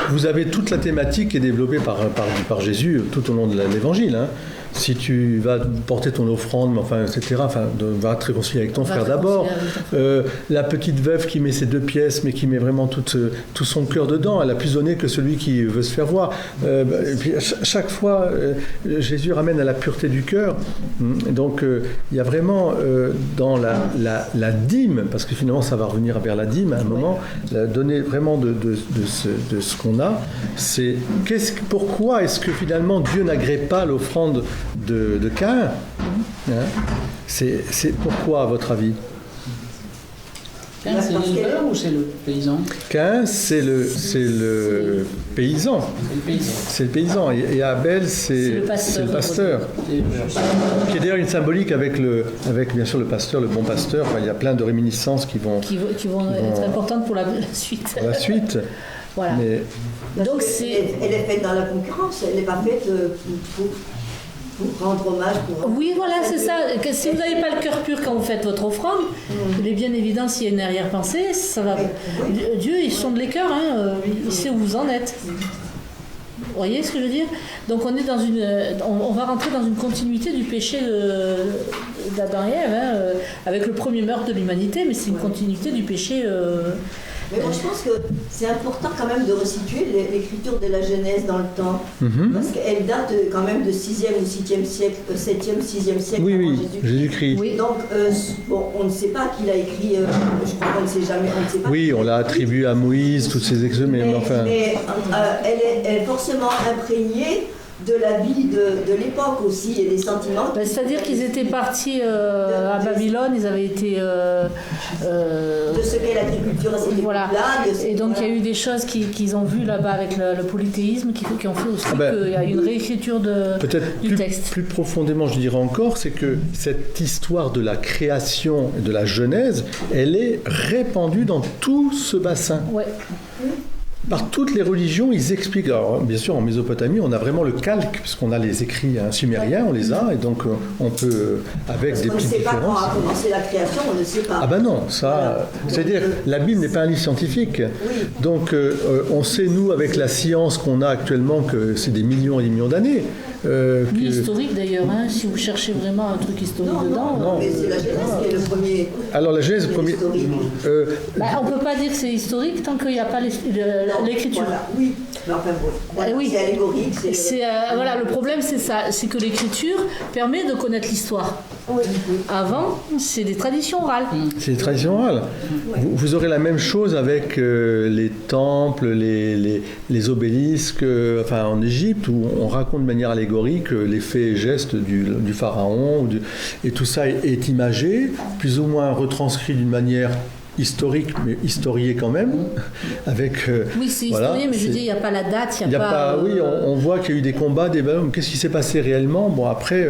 Vous avez toute la thématique qui est développée par Jésus tout au long de l'évangile. Hein. Si tu vas porter ton offrande, etc., va te réconcilier avec ton frère d'abord. La petite veuve qui met ses 2 pièces, mais qui met vraiment tout son cœur dedans, elle a plus donné que celui qui veut se faire voir. Et puis, chaque fois, Jésus ramène à la pureté du cœur. Donc, il y a vraiment dans la dîme, parce que finalement, ça va revenir vers la dîme à un moment, donner vraiment de ce qu'on a, c'est pourquoi est-ce que finalement Dieu n'agrée pas l'offrande de Caïn, hein? C'est pourquoi, à votre avis? Caïn, c'est l'éleveur ou c'est le paysan? Caïn, c'est le paysan. C'est le paysan. Et Abel, c'est le pasteur. Qui est d'ailleurs une symbolique avec bien sûr le pasteur, le bon pasteur. Il y a plein de réminiscences qui vont être importantes pour la suite. Pour la suite. Voilà. Mais... Donc elle est faite dans la concurrence, elle n'est pas faite pour rendre hommage. Oui, voilà, c'est ça. Que si vous n'avez pas le cœur pur quand vous faites votre offrande, il est bien évident s'il y a une arrière-pensée, ça va. Dieu, il sonde les cœurs, hein, il sait où vous en êtes. Vous voyez ce que je veux dire? Donc on est on va rentrer dans une continuité du péché d'Adam et Ève, hein, avec le premier meurtre de l'humanité, mais c'est une continuité du péché. Mais moi je pense que c'est important quand même de resituer l'écriture de la Genèse dans le temps, parce qu'elle date quand même de 6e ou 7e siècle, 7e, 6e siècle avant Jésus-Christ. Oui. Donc on ne sait pas qui l'a écrit, je crois qu'on ne sait jamais, on ne sait pas. Oui, on l'a attribué à Moïse, toutes ces exhumés, mais enfin... Mais elle est forcément imprégnée de la vie de l'époque aussi et des sentiments. C'est-à-dire qu'ils étaient partis à Babylone, ils avaient été... de ce qu'est l'agriculture, c'est voilà. Et donc il y a eu des choses qu'ils ont vues là-bas avec le polythéisme qui ont fait aussi qu'il y a une réécriture du texte. Plus profondément, je dirais encore, c'est que cette histoire de la création et de la Genèse, elle est répandue dans tout ce bassin. Ouais. Par toutes les religions, ils expliquent. Alors, bien sûr, en Mésopotamie, on a vraiment le calque, puisqu'on a les écrits sumériens, on les a, et donc on peut, avec des petites différences. On ne sait pas quand a commencé la création, on ne sait pas. Ah ben non, ça. C'est-à-dire, la Bible n'est pas un livre scientifique. Oui. Donc, on sait, nous, avec la science qu'on a actuellement, que c'est des millions et des millions d'années. Ni historique d'ailleurs, hein, si vous cherchez vraiment un truc historique dedans. Non, mais c'est la Genèse qui est le premier. Alors la Genèse, le premier. On ne peut pas dire que c'est historique tant qu'il n'y a pas l'écriture. Voilà, oui. Enfin, voilà, oui. C'est allégorique. Voilà, le problème c'est ça, c'est que l'écriture permet de connaître l'histoire. Oui. Avant, c'est des traditions orales. C'est des traditions orales. Vous aurez la même chose avec les temples, les obélisques, enfin en Égypte, où on raconte de manière allégorique les faits et gestes du pharaon, et tout ça est imagé, plus ou moins retranscrit d'une manière historique, mais historié quand même, avec... oui, c'est historié, mais je dis, il n'y a pas la date, il n'y a pas... Oui, on voit qu'il y a eu des combats, qu'est-ce qui s'est passé réellement? Bon, après,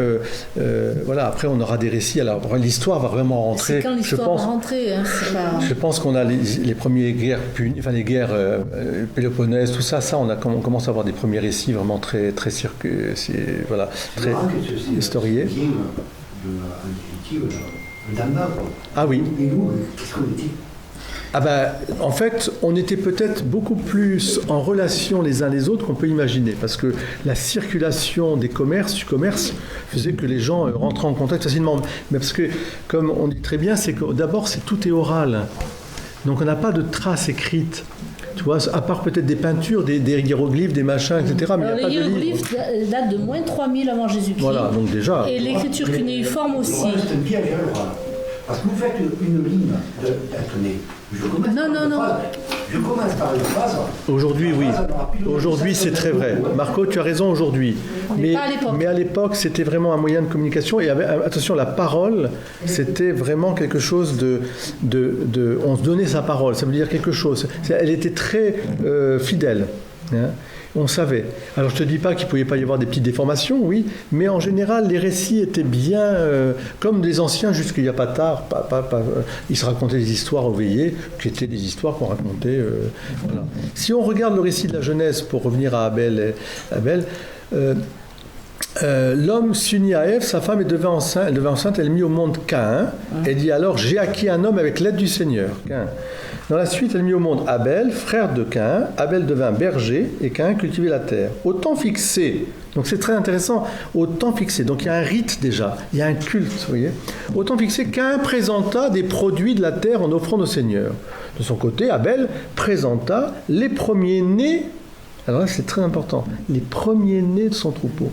après, on aura des récits. Alors, l'histoire va vraiment rentrer. C'est quand l'histoire va rentrer, hein, c'est pas... Je pense qu'on a les premières guerres les guerres Péloponnèse, tout ça, on commence à avoir des premiers récits vraiment très historiés. Ah oui. Et nous, qu'est-ce qu'on était? En fait, on était peut-être beaucoup plus en relation les uns les autres qu'on peut imaginer, parce que la circulation du commerce faisait que les gens rentraient en contact facilement. Mais parce que, comme on dit très bien, c'est que d'abord, tout est oral. Donc on n'a pas de traces écrites. Tu vois, à part peut-être des peintures, des hiéroglyphes, des machins, etc. Mais les hiéroglyphes datent de moins 3000 avant Jésus-Christ. Voilà, donc déjà. Et l'écriture cunéiforme aussi. C'est un piège, parce que vous faites une ligne attendez, je commence par une phrase. Aujourd'hui, oui. Aujourd'hui, c'est très vrai. Marco, tu as raison aujourd'hui. Mais à l'époque, c'était vraiment un moyen de communication. Et attention, la parole, c'était vraiment quelque chose on se donnait sa parole. Ça veut dire quelque chose. Elle était très fidèle. Hein. On savait. Alors je ne te dis pas qu'il ne pouvait pas y avoir des petites déformations, oui, mais en général, les récits étaient bien, comme des anciens, jusqu'il n'y a pas tard, ils se racontaient des histoires aux veillées, qui étaient des histoires qu'on racontait. Voilà. Si on regarde le récit de la Genèse, pour revenir à Abel, l'homme s'unit à Ève, sa femme devint enceinte, elle mit au monde Caïn. Elle dit alors, j'ai acquis un homme avec l'aide du Seigneur. Caïn. Dans la suite, elle mit au monde Abel, frère de Caïn. Abel devint berger et Caïn cultivait la terre. Au temps fixé, donc c'est très intéressant, au temps fixé, donc il y a un rite déjà, il y a un culte, vous voyez. Au temps fixé, Caïn présenta des produits de la terre en offrande au Seigneur. De son côté, Abel présenta les premiers-nés, alors là c'est très important, les premiers-nés de son troupeau.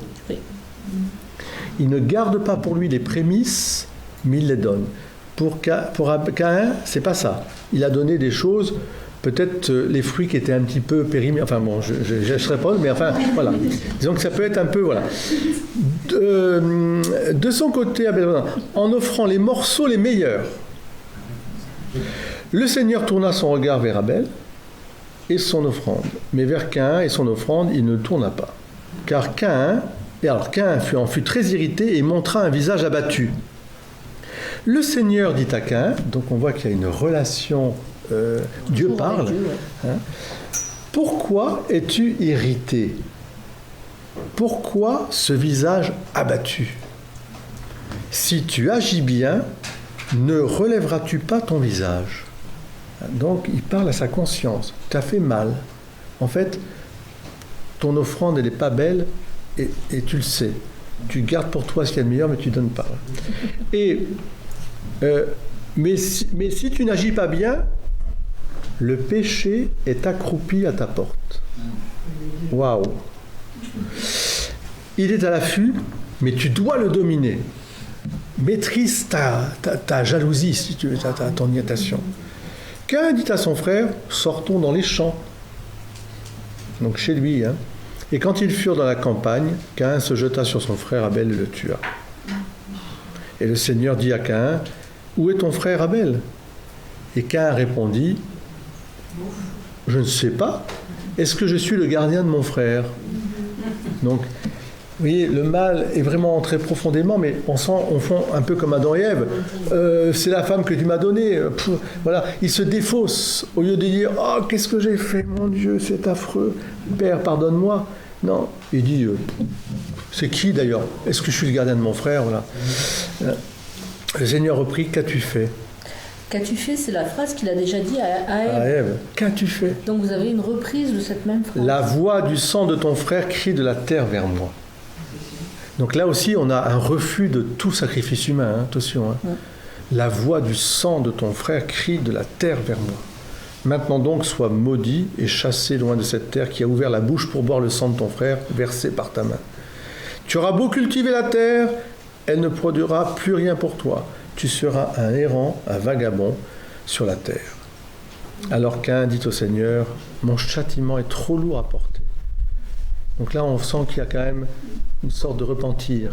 Il ne garde pas pour lui les prémices, mais il les donne. Pour Caïn, c'est pas ça. Il a donné des choses, peut-être les fruits qui étaient un petit peu périmés. Enfin bon, je ne serai pas, mais enfin, voilà. Disons que ça peut être un peu, voilà. De son côté, en offrant les morceaux les meilleurs, le Seigneur tourna son regard vers Abel et son offrande. Mais vers Caïn et son offrande, il ne tourna pas. Car Caïn en fut très irrité et montra un visage abattu. Le Seigneur dit à Caïn, donc on voit qu'il y a une relation, Dieu parle, hein, pourquoi es-tu irrité? Pourquoi ce visage abattu? Si tu agis bien, ne relèveras-tu pas ton visage? Donc il parle à sa conscience, tu as fait mal. En fait, ton offrande, elle n'est pas belle et tu le sais. Tu gardes pour toi ce qu'il y a de meilleur, mais tu ne donnes pas. Mais si tu n'agis pas bien, le péché est accroupi à ta porte. Waouh! Il est à l'affût, mais tu dois le dominer. Maîtrise ta jalousie, si tu veux, ton irritation. Caïn dit à son frère, sortons dans les champs. Donc chez lui, hein. Et quand ils furent dans la campagne, Caïn se jeta sur son frère Abel et le tua. Et le Seigneur dit à Caïn, « Où est ton frère Abel ?» Et Caïn répondit, « Je ne sais pas. Est-ce que je suis le gardien de mon frère ?» Donc, vous voyez, le mal est vraiment entré profondément, mais on sent au fond un peu comme Adam et Ève. C'est la femme que tu m'as donnée. Voilà, il se défausse au lieu de dire « Oh, qu'est-ce que j'ai fait, mon Dieu, c'est affreux. Père, pardonne-moi. » Non, il dit « C'est qui d'ailleurs? Est-ce que je suis le gardien de mon frère ?» Voilà. Le Seigneur reprit « Qu'as-tu fait ?» Qu'as-tu fait, c'est la phrase qu'il a déjà dit à Ève. À Ève. Qu'as-tu fait? Donc vous avez une reprise de cette même phrase. La voix du sang de ton frère crie de la terre vers moi. Donc là aussi, on a un refus de tout sacrifice humain. Hein, attention. Hein. Ouais. La voix du sang de ton frère crie de la terre vers moi. Maintenant donc, sois maudit et chassé loin de cette terre qui a ouvert la bouche pour boire le sang de ton frère versé par ta main. Tu auras beau cultiver la terre, elle ne produira plus rien pour toi. Tu seras un errant, un vagabond sur la terre. Alors Caïn dit au Seigneur, mon châtiment est trop lourd à porter. Donc là, on sent qu'il y a quand même une sorte de repentir.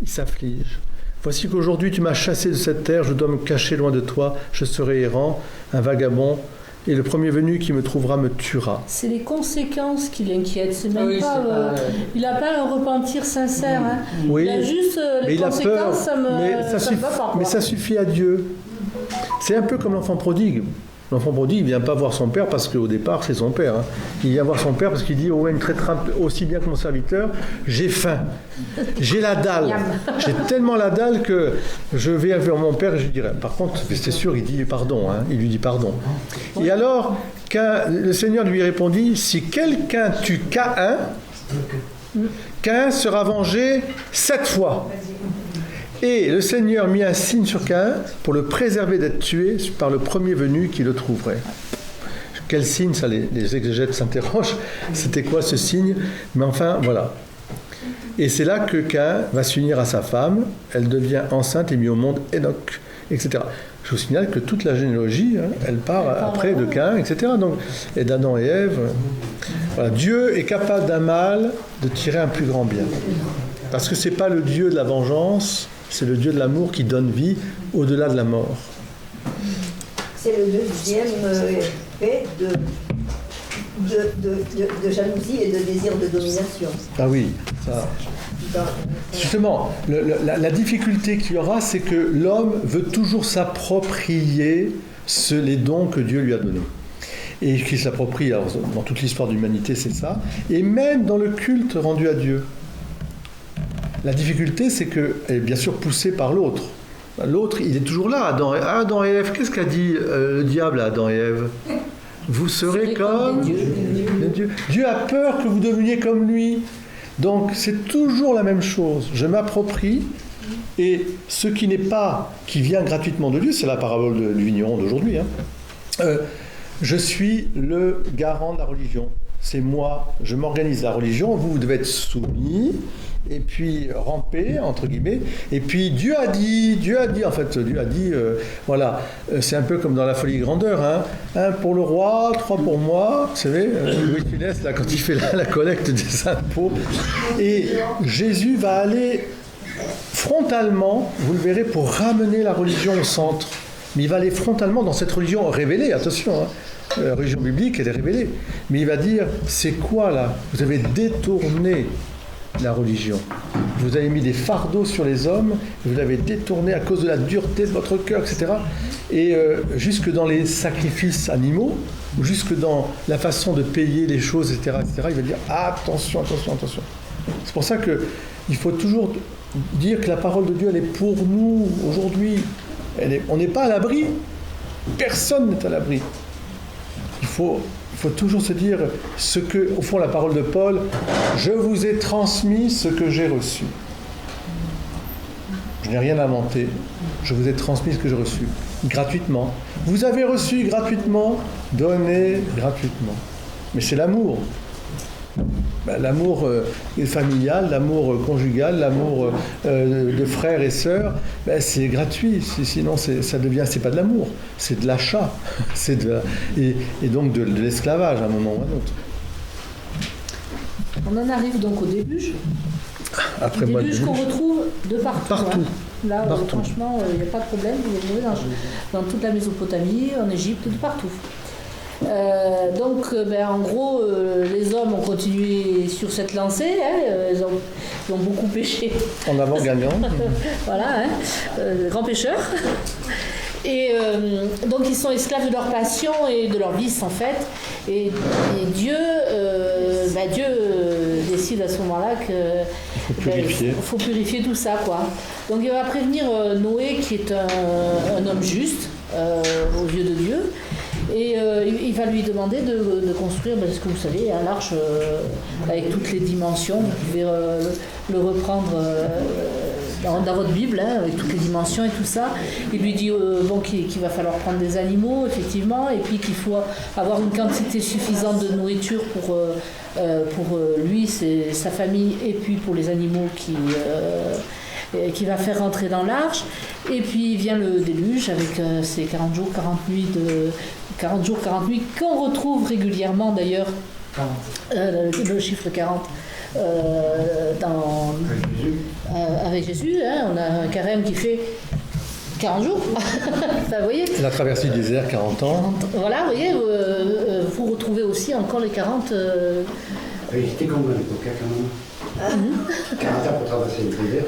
Il s'afflige. Voici qu'aujourd'hui, tu m'as chassé de cette terre, je dois me cacher loin de toi, je serai errant, un vagabond, et le premier venu qui me trouvera me tuera. C'est les conséquences qui l'inquiètent. C'est même Oui, il n'a pas un repentir sincère. Hein. Oui, il a juste les conséquences, ça me va pas. Mais ça suffit à Dieu. C'est un peu comme l'enfant prodigue. L'enfant prodigue, il ne vient pas voir son père parce qu'au départ, c'est son père. Hein. Il vient voir son père parce qu'il dit « Oh, il me traitera aussi bien que mon serviteur. J'ai faim. J'ai la dalle. J'ai tellement la dalle que je vais vers mon père et je lui dirai. » Par contre, c'est sûr, il dit pardon. Hein. Il lui dit pardon. Et alors, le Seigneur lui répondit « Si quelqu'un tue Caïn, Caïn sera vengé 7 fois. » Et le Seigneur mit un signe sur Caïn pour le préserver d'être tué par le premier venu qui le trouverait. Quel signe? Ça, les exégètes s'interrogent. C'était quoi ce signe? Mais enfin, voilà. Et c'est là que Caïn va s'unir à sa femme. Elle devient enceinte et mise au monde Enoch, etc. Je vous signale que toute la généalogie, hein, elle part après de Caïn, etc. Donc, et d'Adam et Ève. Voilà. Dieu est capable d'un mal de tirer un plus grand bien. Parce que ce n'est pas le Dieu de la vengeance, c'est le Dieu de l'amour qui donne vie au-delà de la mort. C'est le deuxième fait de jalousie et de désir de domination. Ah oui, ça. Justement, la difficulté qu'il y aura, c'est que l'homme veut toujours s'approprier les dons que Dieu lui a donnés. Et qu'il s'approprie, alors, dans toute l'histoire de l'humanité, c'est ça, et même dans le culte rendu à Dieu. La difficulté, c'est qu'elle est bien sûr poussée par l'autre. L'autre, il est toujours là. Adam et Ève, qu'est-ce qu'a dit le diable à Adam et Ève? Vous serez comme Dieu. Dieu a peur que vous deveniez comme lui. Donc, c'est toujours la même chose. Je m'approprie, et ce qui vient gratuitement de Dieu, c'est la parabole du vigneron d'aujourd'hui. Hein. Je suis le garant de la religion. C'est moi, je m'organise la religion, vous devez être soumis, et puis ramper, entre guillemets, et puis Dieu a dit, voilà, c'est un peu comme dans la folie grandeur, hein, 1 pour le roi, 3 pour moi, vous savez, Louis de Funès, là, quand il fait la collecte des impôts, et Jésus va aller frontalement, vous le verrez, pour ramener la religion au centre, mais il va aller frontalement dans cette religion révélée, attention, hein. La religion biblique, elle est révélée. Mais il va dire, c'est quoi là? Vous avez détourné la religion. Vous avez mis des fardeaux sur les hommes, vous l'avez détourné à cause de la dureté de votre cœur, etc. Et jusque dans les sacrifices animaux, ou jusque dans la façon de payer les choses, etc., il va dire, attention. C'est pour ça qu'il faut toujours dire que la parole de Dieu, elle est pour nous aujourd'hui. On n'est pas à l'abri. Personne n'est à l'abri. Il faut toujours se dire au fond, la parole de Paul, je vous ai transmis ce que j'ai reçu. Je n'ai rien inventé. Je vous ai transmis ce que j'ai reçu, gratuitement. Vous avez reçu gratuitement, donnez gratuitement. Mais c'est l'amour. L'amour familial, l'amour conjugal, l'amour de frères et sœurs, c'est gratuit. Sinon, c'est pas de l'amour, c'est de l'achat, et donc de l'esclavage à un moment ou à un autre. On en arrive donc au déluge. Après moi, Déluge qu'on retrouve de partout. Partout. Hein. Là, Partout. franchement, il n'y a pas de problème. Vous le trouvez dans toute la Mésopotamie, en Égypte, de partout. En gros, les hommes ont continué sur cette lancée. Hein, ils ont beaucoup péché. En avant gagnant. Voilà, hein, grands pécheurs. Et donc ils sont esclaves de leur passion et de leur vice en fait. Et Dieu, Dieu décide à ce moment-là qu'il faut purifier tout ça, quoi. Donc il va prévenir Noé qui est un homme juste aux yeux de Dieu. Et il va lui demander de construire, ce que vous savez, l'arche avec toutes les dimensions. Vous pouvez le reprendre dans votre Bible, hein, avec toutes les dimensions et tout ça. Il lui dit qu'il va falloir prendre des animaux, effectivement, et puis qu'il faut avoir une quantité suffisante de nourriture pour lui, sa famille, et puis pour les animaux qui va faire rentrer dans l'arche. Et puis vient le déluge avec ces 40 jours, 40 nuits qu'on retrouve régulièrement d'ailleurs, le chiffre 40 avec Jésus. Hein, on a un carême qui fait 40 jours. Enfin, vous voyez. La traversée du désert, 40 ans. Voilà, vous voyez, vous retrouvez aussi encore les 40... C'était combien à l'époque, quand même 40 ans pour traverser le désert,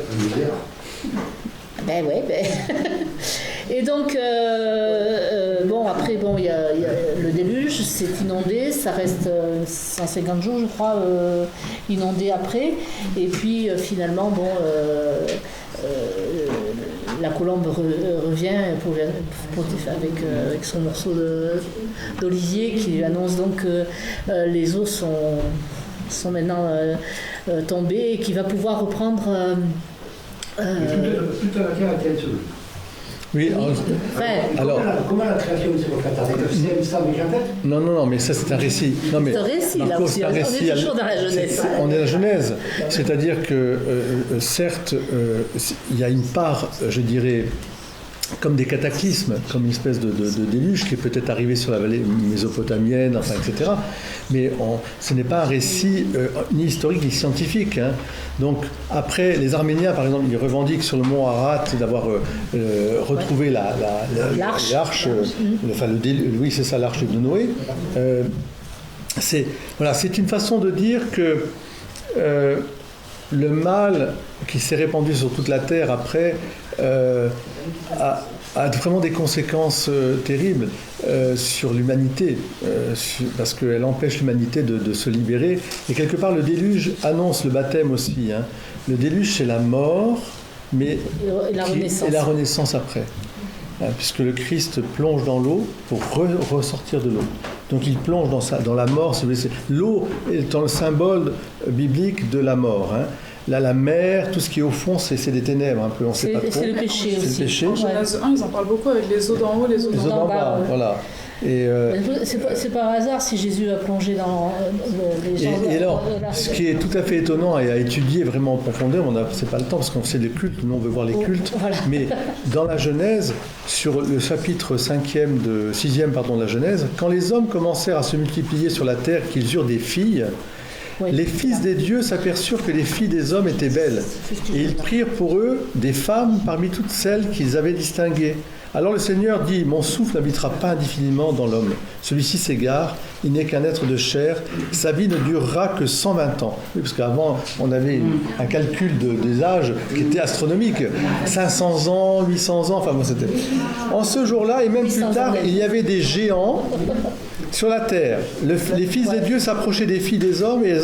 Et donc, après, il y a le déluge, c'est inondé, ça reste 150 jours, je crois, inondé après. Et puis, finalement, la colombe revient avec son morceau d'olivier qui lui annonce donc que les eaux sont maintenant tombées et qu'il va pouvoir reprendre... toute la terre a-t-elle sauvé? Oui, alors... Comment la création s'est refaite avec ça déjà fait? Non, mais ça c'est un récit. Non, mais, c'est un récit, là aussi. On est toujours dans la Genèse. On est à la Genèse. C'est-à-dire que, certes, il y a une part, je dirais, comme des cataclysmes, comme une espèce de déluge qui est peut-être arrivé sur la vallée mésopotamienne, etc. Mais ce n'est pas un récit ni historique ni scientifique. Hein. Donc après, les Arméniens, par exemple, ils revendiquent sur le mont Ararat d'avoir retrouvé l'arche, c'est ça, l'arche de Noé. C'est une façon de dire que le mal qui s'est répandu sur toute la terre après a vraiment des conséquences terribles sur l'humanité, parce qu'elle empêche l'humanité de se libérer. Et quelque part, le déluge annonce le baptême aussi. Hein. Le déluge, c'est la mort, mais et la renaissance après. Hein, puisque le Christ plonge dans l'eau pour ressortir de l'eau. Donc il plonge dans la mort. L'eau est le symbole biblique de la mort. Hein. Là, la mer, tout ce qui est au fond, c'est des ténèbres, un peu, on ne sait pas trop. C'est le péché aussi. C'est le péché. En Genèse 1, ils en parlent beaucoup avec les eaux d'en haut, les eaux d'en bas. Voilà. Et c'est pas un hasard si Jésus a plongé dans les gens. Et alors, ce qui est tout à fait étonnant et à étudier vraiment en profondeur, c'est pas le temps parce qu'on sait les cultes, nous on veut voir les cultes, voilà. Mais dans la Genèse, sur le chapitre 6e de la Genèse, quand les hommes commencèrent à se multiplier sur la terre, qu'ils eurent des filles, les fils des dieux s'aperçurent que les filles des hommes étaient belles, et ils prirent pour eux des femmes parmi toutes celles qu'ils avaient distinguées. Alors le Seigneur dit, mon souffle n'habitera pas indéfiniment dans l'homme. Celui-ci s'égare, il n'est qu'un être de chair, sa vie ne durera que 120 ans. Oui, parce qu'avant, on avait un calcul des âges qui était astronomique. 500 ans, 800 ans, enfin bon, c'était... En ce jour-là, et même plus tard, il y avait des géants sur la terre. Les fils des dieux s'approchaient des filles des hommes et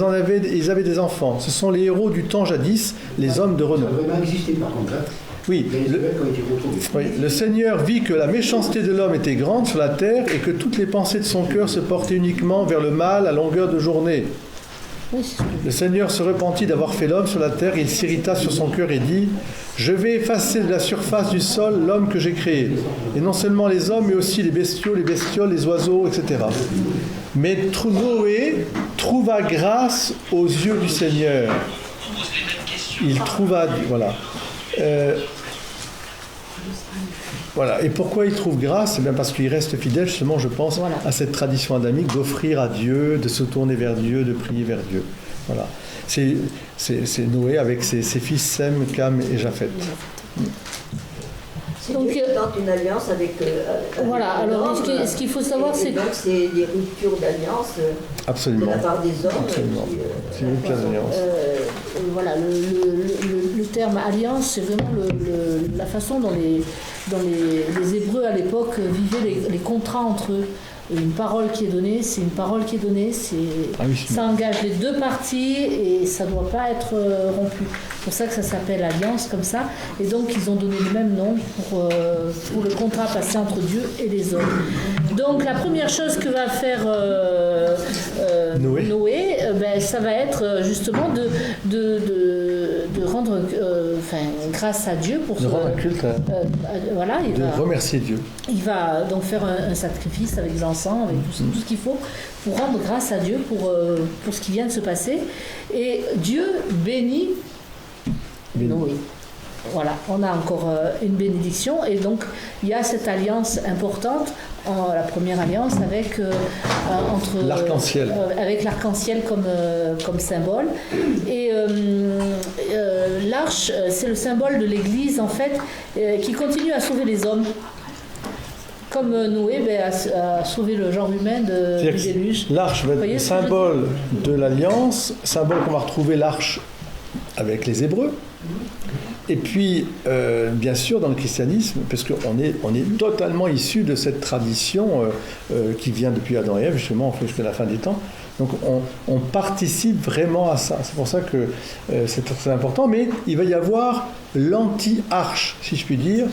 ils avaient des enfants. Ce sont les héros du temps jadis, les hommes de renom. Ça a vraiment existé par contre. Oui, le Seigneur vit que la méchanceté de l'homme était grande sur la terre et que toutes les pensées de son cœur se portaient uniquement vers le mal à longueur de journée. Le Seigneur se repentit d'avoir fait l'homme sur la terre, il s'irrita sur son cœur et dit « Je vais effacer de la surface du sol l'homme que j'ai créé, et non seulement les hommes, mais aussi les bestiaux, les bestioles, les oiseaux, etc. » Mais Noé trouva grâce aux yeux du Seigneur. Il trouva... Voilà. Et pourquoi il trouve grâce? C'est bien parce qu'il reste fidèle, justement, je pense, à cette tradition adamique d'offrir à Dieu, de se tourner vers Dieu, de prier vers Dieu. Voilà. C'est Noé avec ses fils Sem, Cam et Japheth. C'est Dieu qui tente une alliance avec voilà, alors ce qu'il faut savoir, c'est que... donc c'est des ruptures d'alliance Absolument. de la part des hommes. Absolument. C'est une rupture d'alliance. Voilà, le terme alliance, c'est vraiment la façon dont les Hébreux à l'époque vivaient les contrats entre eux. Et une parole qui est donnée, c'est une parole qui est donnée, ça engage les deux parties et ça ne doit pas être rompu. C'est pour ça que ça s'appelle alliance comme ça. Et donc ils ont donné le même nom pour le contrat passé entre Dieu et les hommes. Donc la première chose que va faire Noé, ça va être justement de rendre grâce à Dieu pour rendre un culte, remercier Dieu. Il va donc faire un sacrifice avec l'encens, avec tout ce qu'il faut pour rendre grâce à Dieu pour ce qui vient de se passer. Et Dieu bénit Noé. Voilà, on a encore une bénédiction et donc il y a cette alliance importante, la première alliance avec entre l'arc-en-ciel, avec l'arc-en-ciel comme symbole. Et l'arche, c'est le symbole de l'Église en fait, qui continue à sauver les hommes. Comme Noé a sauvé le genre humain du déluge. L'arche va être le symbole de l'alliance, symbole qu'on va retrouver l'arche avec les Hébreux. Et puis, bien sûr, dans le christianisme, parce qu'on est totalement issu de cette tradition qui vient depuis Adam et Ève, justement, on fait jusqu'à la fin des temps. Donc, on participe vraiment à ça. C'est pour ça que c'est très important. Mais il va y avoir l'anti-arche, si je puis dire,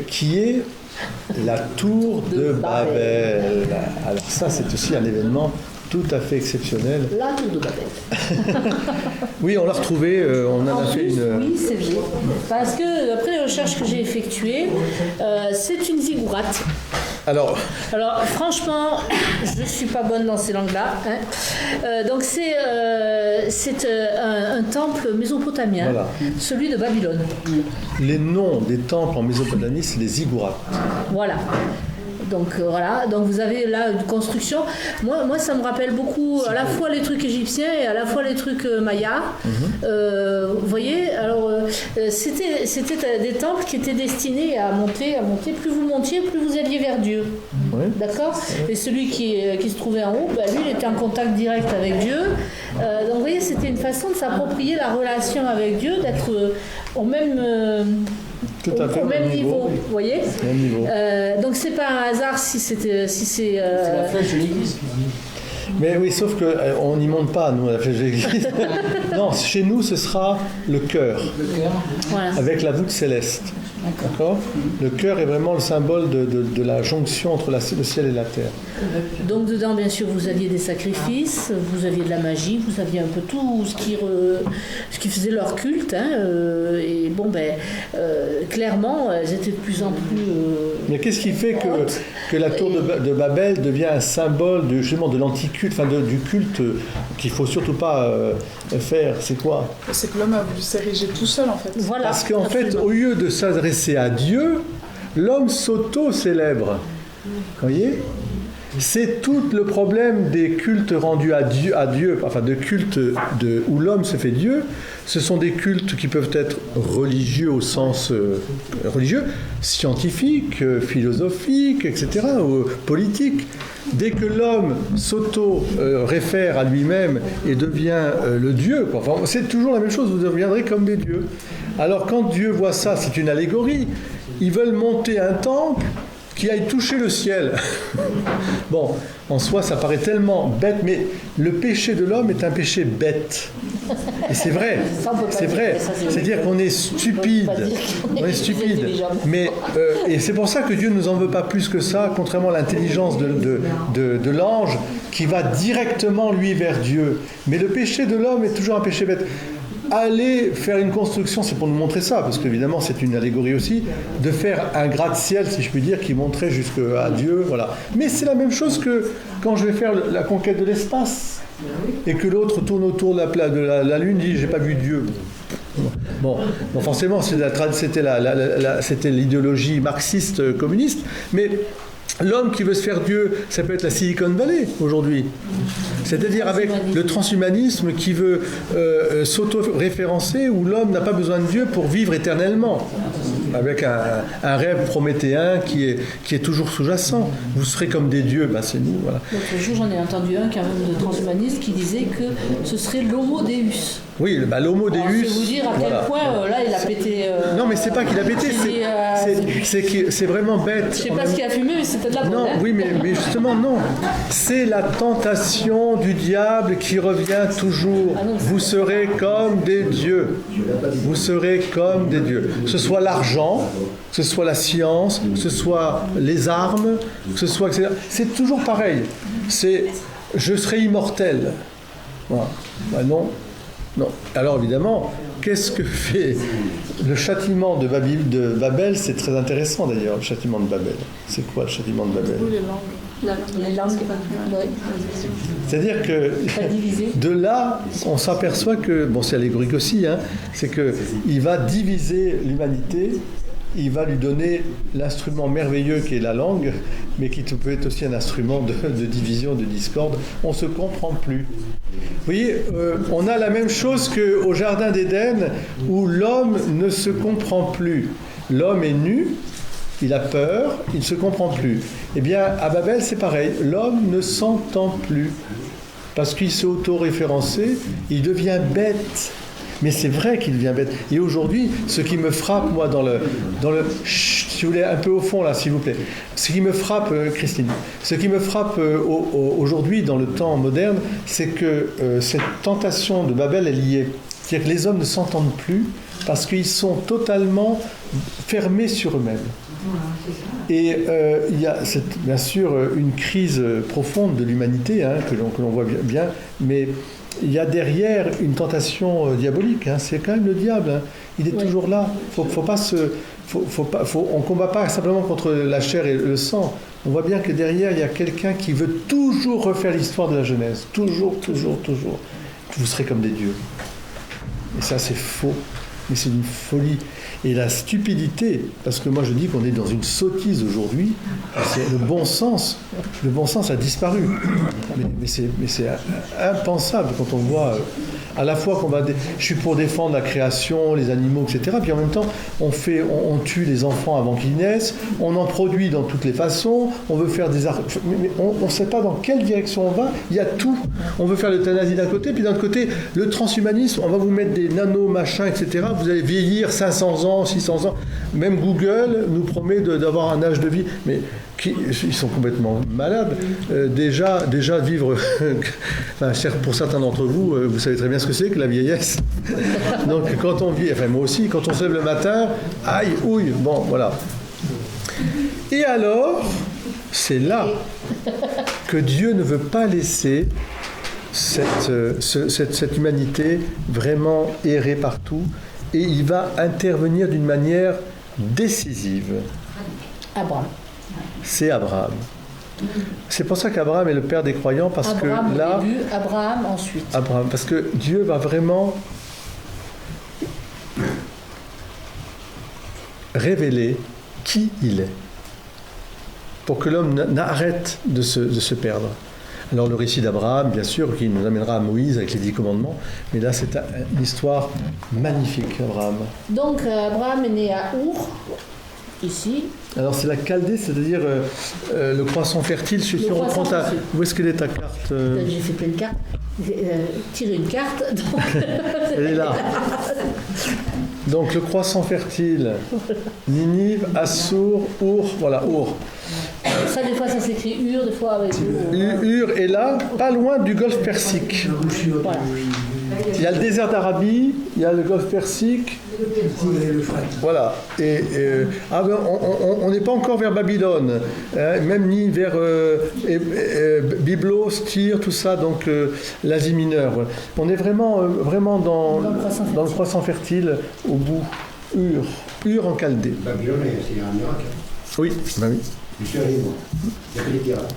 qui est la tour de Babel. Alors ça, c'est aussi un événement tout à fait exceptionnel. La tour de Babel. Oui, on l'a retrouvé, on en a fait une... Oui, c'est vrai. Parce que, après les recherches que j'ai effectuées, c'est une ziggourate. Alors, franchement, je ne suis pas bonne dans ces langues-là. Hein. Donc, c'est un temple mésopotamien, voilà. Celui de Babylone. Les noms des temples en Mésopotamie, c'est les ziggourats. Voilà. Donc voilà, donc vous avez là une construction. Moi, ça me rappelle beaucoup à la fois les trucs égyptiens et à la fois les trucs mayas. Vous voyez, alors c'était des temples qui étaient destinés à monter. Plus vous montiez, plus vous alliez vers Dieu. Oui. D'accord. Et celui qui se trouvait en haut, lui, il était en contact direct avec Dieu. Donc vous voyez, c'était une façon de s'approprier la relation avec Dieu, d'être au même... au même niveau, vous voyez. Donc c'est pas un hasard si c'est c'est la flèche de l'église. Mais oui, sauf qu'on n'y monte pas, nous, à la flèche de l'église. Non, chez nous, ce sera le cœur. Voilà. Avec la voûte céleste. D'accord. Le cœur est vraiment le symbole de la jonction entre le ciel et la terre. Donc dedans, bien sûr, vous aviez des sacrifices, vous aviez de la magie, vous aviez un peu tout ce qui faisait leur culte. Hein, et bon, clairement, elles étaient de plus en plus... Mais qu'est-ce qui fait que la tour de Babel devient un symbole justement de l'anticulte, du culte qu'il ne faut surtout pas faire? C'est quoi? C'est que l'homme a voulu s'ériger tout seul, en fait. Voilà, parce qu'en fait, au lieu de s'adresser à Dieu, l'homme s'auto-célèbre. Vous voyez? C'est tout le problème des cultes rendus à Dieu, enfin de cultes où l'homme se fait Dieu. Ce sont des cultes qui peuvent être religieux au sens religieux, scientifique, philosophique, etc., ou politique. Dès que l'homme s'auto-réfère à lui-même et devient le Dieu, enfin, c'est toujours la même chose, vous deviendrez comme des dieux. Alors quand Dieu voit ça, c'est une allégorie. Ils veulent monter un temple qui aille toucher le ciel. Bon, en soi, ça paraît tellement bête, mais le péché de l'homme est un péché bête. Et c'est vrai, c'est vrai. C'est-à-dire qu'on est stupide. On est stupide. Mais, et c'est pour ça que Dieu ne nous en veut pas plus que ça, contrairement à l'intelligence de l'ange, qui va directement, lui, vers Dieu. Mais le péché de l'homme est toujours un péché bête. Aller faire une construction, c'est pour nous montrer ça, parce qu'évidemment c'est une allégorie aussi, de faire un gratte-ciel, si je puis dire, qui montrait jusqu'à Dieu, voilà. Mais c'est la même chose que quand je vais faire la conquête de l'espace, et que l'autre tourne autour de la Lune, dit « j'ai pas vu Dieu ». Bon, forcément c'était l'idéologie marxiste communiste, mais L'homme qui veut se faire Dieu, ça peut être la Silicon Valley aujourd'hui. C'est-à-dire avec le transhumanisme qui veut s'auto-référencer, où l'homme n'a pas besoin de Dieu pour vivre éternellement. Avec un rêve prométhéen qui est toujours sous-jacent. Vous serez comme des dieux, ben c'est nous. Voilà. L'autre jour, j'en ai entendu un quand même de transhumaniste qui disait que ce serait l'homo deus. Oui, l'homo deus. Je vais vous dire à quel point, là, il a pété... non, mais c'est pas qu'il a pété, c'est vraiment bête. Je sais pas ce qu'il a fumé, mais c'était de la bonne. Non, oui, mais justement, non. C'est la tentation du diable qui revient toujours. Vous serez comme des dieux. Vous serez comme des dieux. Que ce soit l'argent, que ce soit la science, que ce soit les armes, que ce soit... C'est toujours pareil. C'est « je serai immortel ». Voilà. Ben non. Non. Alors évidemment, qu'est-ce que fait le châtiment de Babel? C'est très intéressant d'ailleurs, le châtiment de Babel. C'est quoi le châtiment de Babel? Les langues. C'est-à-dire que de là, on s'aperçoit que, bon c'est allégorique aussi, hein, c'est qu'il va diviser l'humanité, il va lui donner l'instrument merveilleux qui est la langue, mais qui peut être aussi un instrument de division, de discorde. On ne se comprend plus. Vous voyez, on a la même chose qu'au Jardin d'Éden, où l'homme ne se comprend plus. L'homme est nu, il a peur, il ne se comprend plus. Eh bien, à Babel, c'est pareil. L'homme ne s'entend plus, parce qu'il s'est auto-référencé, il devient bête. Mais c'est vrai qu'il devient bête. Et aujourd'hui, ce qui me frappe, moi, dans le chut, si vous voulez, un peu au fond, là, s'il vous plaît. Ce qui me frappe, Christine, ce qui me frappe aujourd'hui, dans le temps moderne, c'est que cette tentation de Babel est liée. C'est-à-dire que les hommes ne s'entendent plus parce qu'ils sont totalement fermés sur eux-mêmes. Et il y a bien sûr une crise profonde de l'humanité, hein, que l'on voit bien, mais il y a derrière une tentation diabolique, hein, c'est quand même le diable, hein. Il est toujours là. On ne combat pas simplement contre la chair et le sang. On voit bien que derrière, il y a quelqu'un qui veut toujours refaire l'histoire de la Genèse. Toujours. Vous serez comme des dieux. Et ça, c'est faux. Mais c'est une folie. Et la stupidité, parce que moi je dis qu'on est dans une sottise aujourd'hui, c'est le bon sens a disparu. Mais c'est impensable quand on voit à la fois je suis pour défendre la création, les animaux, etc. Puis en même temps, on tue les enfants avant qu'ils naissent, on en produit dans toutes les façons, on veut faire des arts. Mais on ne sait pas dans quelle direction on va, il y a tout. On veut faire l'euthanasie d'un côté, puis d'un autre côté, le transhumanisme, on va vous mettre des nanomachins, etc. Vous allez vieillir 500 ans, 600 ans. Même Google nous promet d'avoir un âge de vie. Mais ils sont complètement malades. Déjà vivre, enfin, pour certains d'entre vous, vous savez très bien ce que c'est que la vieillesse. Donc quand on vit, enfin moi aussi, quand on se lève le matin, aïe, ouille, bon, voilà. Et alors, c'est là que Dieu ne veut pas laisser cette humanité vraiment errer partout, et il va intervenir d'une manière décisive. Abraham. C'est Abraham. C'est pour ça qu'Abraham est le père des croyants, parce Abraham que là... au début, Abraham ensuite. Abraham, parce que Dieu va vraiment révéler qui il est, pour que l'homme n'arrête de se perdre. Alors le récit d'Abraham, bien sûr, qui nous amènera à Moïse avec les 10 commandements, mais là c'est une histoire magnifique, Abraham. Donc Abraham est né à Our, ici. Alors c'est la Chaldée, c'est-à-dire le croissant fertile. Si on reprend où est-ce qu'elle est ta carte J'ai fait plein de cartes. Tiré une carte. Donc... Elle est là. Donc le croissant fertile, Ninive, Assur, Our, voilà, Our. Ça, des fois, ça s'écrit Ur, des fois avec Ur est là, pas loin du golfe Persique. Voilà. Il y a le désert d'Arabie, il y a le golfe Persique. Voilà. On n'est pas encore vers Babylone, hein, même ni vers Byblos, Tyr, tout ça, donc l'Asie mineure. On est vraiment dans le croissant fertile, au bout. Ur en Chaldée. Babylone, c'est un miracle. Oui, bah oui. Je suis allé, moi. Il y a que les terrains.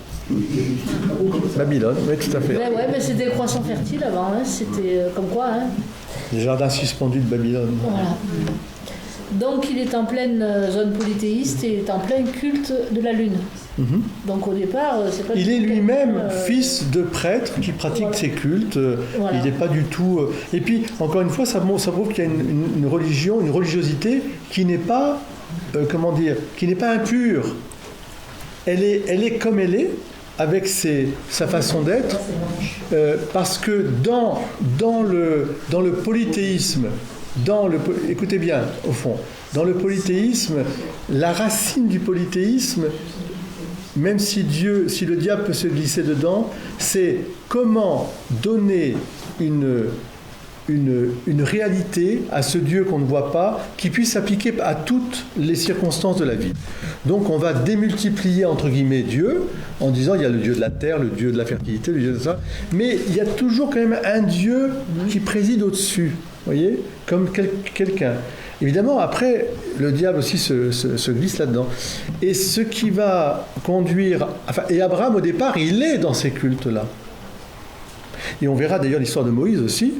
Babylone, oui, tout à fait. Ouais, mais c'était croissant fertile avant, hein. C'était comme quoi. Hein. Les jardins suspendus de Babylone. Voilà. Donc il est en pleine zone polythéiste et il est en plein culte de la lune. Donc au départ, c'est pas. Il est lui-même fils de prêtre qui pratique ces cultes. Voilà. Il n'est pas du tout. Et puis encore une fois, ça prouve qu'il y a une religion, une religiosité qui n'est pas, qui n'est pas impure. Elle est comme elle est, avec sa façon d'être, parce que dans le polythéisme, écoutez bien, au fond, dans le polythéisme, la racine du polythéisme, même si le diable peut se glisser dedans, c'est comment donner une réalité à ce Dieu qu'on ne voit pas, qui puisse s'appliquer à toutes les circonstances de la vie. Donc on va démultiplier, entre guillemets, Dieu, en disant il y a le Dieu de la terre, le Dieu de la fertilité, le Dieu de ça, mais il y a toujours quand même un Dieu qui préside au-dessus, vous voyez, comme quelqu'un. Évidemment, après, le diable aussi se glisse là-dedans. Et ce qui va conduire... et Abraham, au départ, il est dans ces cultes-là. Et on verra d'ailleurs l'histoire de Moïse aussi.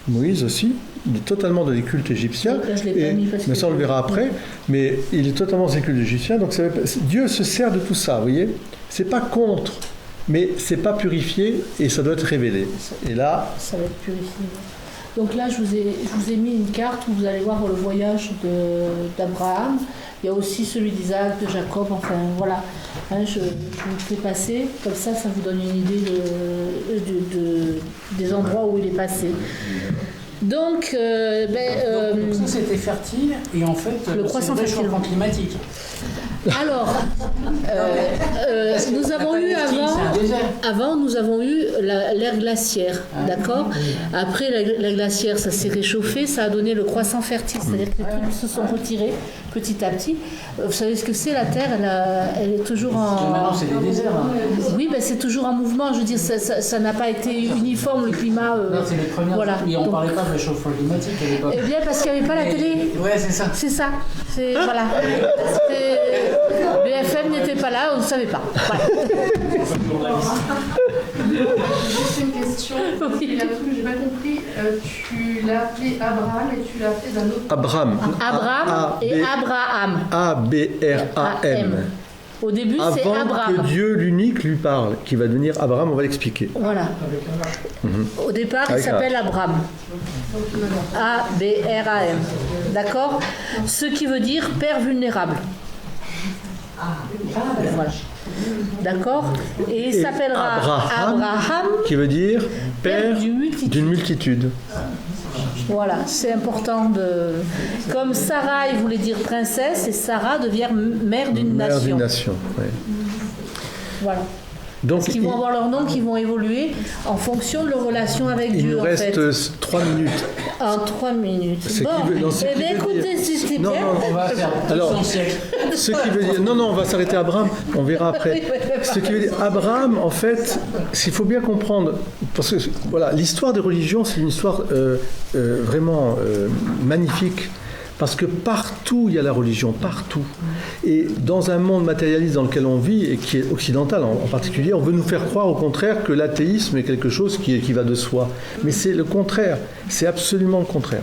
Moïse aussi, il est totalement dans les cultes égyptiens. Mais ça, on le verra après. Mais il est totalement dans les cultes égyptiens. Donc Dieu se sert de tout ça, vous voyez. C'est pas contre, mais c'est pas purifié et ça doit être révélé. Et là... Ça va être purifié. Donc là, je vous ai mis une carte où vous allez voir le voyage d'Abraham. Il y a aussi celui d'Isaac, de Jacob, enfin voilà. Je vous fais passer, comme ça vous donne une idée des endroits où il est passé. Donc, ça c'était fertile, et en fait, le croissant c'est le réchauffement climatique. Alors, nous avons eu avant, nous avons eu l'ère glaciaire, d'accord. Après la glaciaire, ça s'est réchauffé, ça a donné le croissant fertile, c'est-à-dire que les trucs se sont retirés petit à petit. Vous savez ce que c'est, la Terre, elle est toujours en... Maintenant, c'est des déserts. Oui, c'est toujours en mouvement, je veux dire, ça n'a pas été uniforme, le climat... Non, c'est les premières... Voilà. Et on ne parlait pas de réchauffement climatique à l'époque. Eh bien, parce qu'il n'y avait pas la télé. Ouais, c'est ça. C'est ça. Voilà. BFM n'était pas là, on ne savait pas. Voilà. Juste une question, il y a un truc que j'ai pas compris. Tu l'as appelé Abraham et tu l'as appelé d'un autre. Abraham Et Abraham. A-B-R-A-M. Au début, c'est Abraham. Avant que Dieu l'unique lui parle, qui va devenir Abraham, on va l'expliquer. Voilà. Au départ, il s'appelle Abraham. A-B-R-A-M. D'accord ? Ce qui veut dire père vulnérable. Voilà. D'accord ? Et il s'appellera Abraham, qui veut dire père d'une multitude. Voilà, c'est important de... Comme Sarah, il voulait dire princesse, et Sarah devient mère d'une nation. Mère d'une nation, oui. Voilà. Donc, parce qu'ils vont avoir leurs noms qui vont évoluer en fonction de leur relation avec Dieu. Il nous reste 3 minutes. En 3 minutes. Écoutez, c'était bien. On va faire alors, ce qui veut dire... Non, on va s'arrêter à Abraham, on verra après. Ce qui veut dire, Abraham, en fait, il faut bien comprendre, parce que voilà, l'histoire des religions, c'est une histoire vraiment magnifique. Parce que partout, il y a la religion, partout. Et dans un monde matérialiste dans lequel on vit, et qui est occidental en particulier, on veut nous faire croire au contraire que l'athéisme est quelque chose qui va de soi. Mais c'est le contraire, c'est absolument le contraire.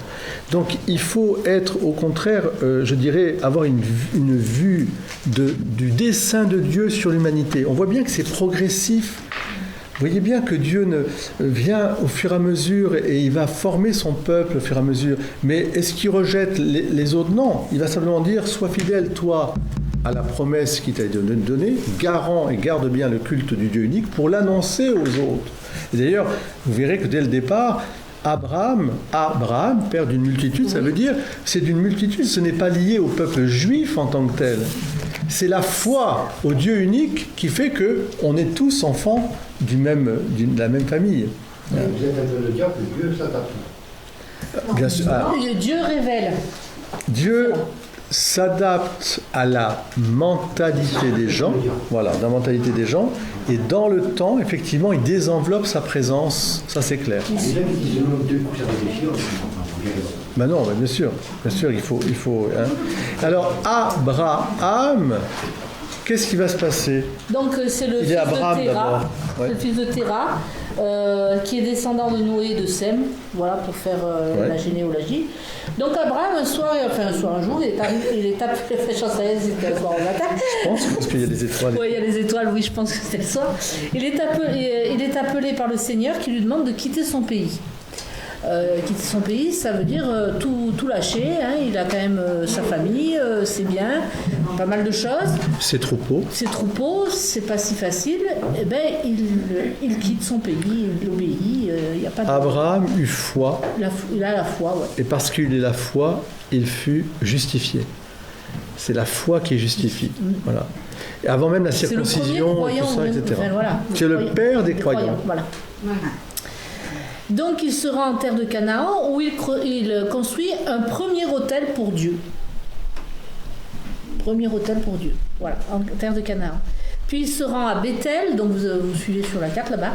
Donc il faut être au contraire, je dirais, avoir une vue du dessein de Dieu sur l'humanité. On voit bien que c'est progressif. Vous voyez bien que Dieu vient au fur et à mesure et il va former son peuple au fur et à mesure. Mais est-ce qu'il rejette les autres ? Non. Il va simplement dire, sois fidèle, toi, à la promesse qui t'a été donnée, garant et garde bien le culte du Dieu unique pour l'annoncer aux autres. Et d'ailleurs, vous verrez que dès le départ, Abraham, père d'une multitude, ça veut dire, c'est d'une multitude, ce n'est pas lié au peuple juif en tant que tel. C'est la foi au Dieu unique qui fait qu'on est tous enfants de la même famille. Vous êtes en train de dire que Dieu s'adapte. Bien sûr. Dieu révèle. Dieu s'adapte à la mentalité des gens, voilà, la mentalité des gens, et dans le temps, effectivement, il désenveloppe sa présence, ça c'est clair. Ben non, bien sûr, il faut. Hein. Alors Abraham, qu'est-ce qui va se passer ? Donc c'est le fils de Terah. Ouais. Le fils de Terah. qui est descendant de Noé et de Sem, voilà, pour faire la généalogie. Donc Abraham, un jour, il est appelé, c'était le soir au matin. Je pense, parce qu'il y a des étoiles. Oui, il y a des étoiles, oui, je pense que c'était le soir. Il est appelé par le Seigneur qui lui demande de quitter son pays. Quitter son pays, ça veut dire tout lâcher, hein. Il a quand même sa famille, ses biens, pas mal de choses. Ses troupeaux, c'est pas si facile. Eh ben, il quitte son pays, il obéit. Il y a pas de... Abraham eut foi. Il a la foi, ouais. Et parce qu'il est la foi, il fut justifié. C'est la foi qui justifie. Voilà. Et avant même la circoncision, et tout ça, etc. Enfin, voilà, c'est le père des croyants. Voilà. Donc il se rend en terre de Canaan où il construit un premier autel pour Dieu. Premier autel pour Dieu, voilà, en terre de Canaan. Puis il se rend à Bethel, donc vous suivez sur la carte là-bas,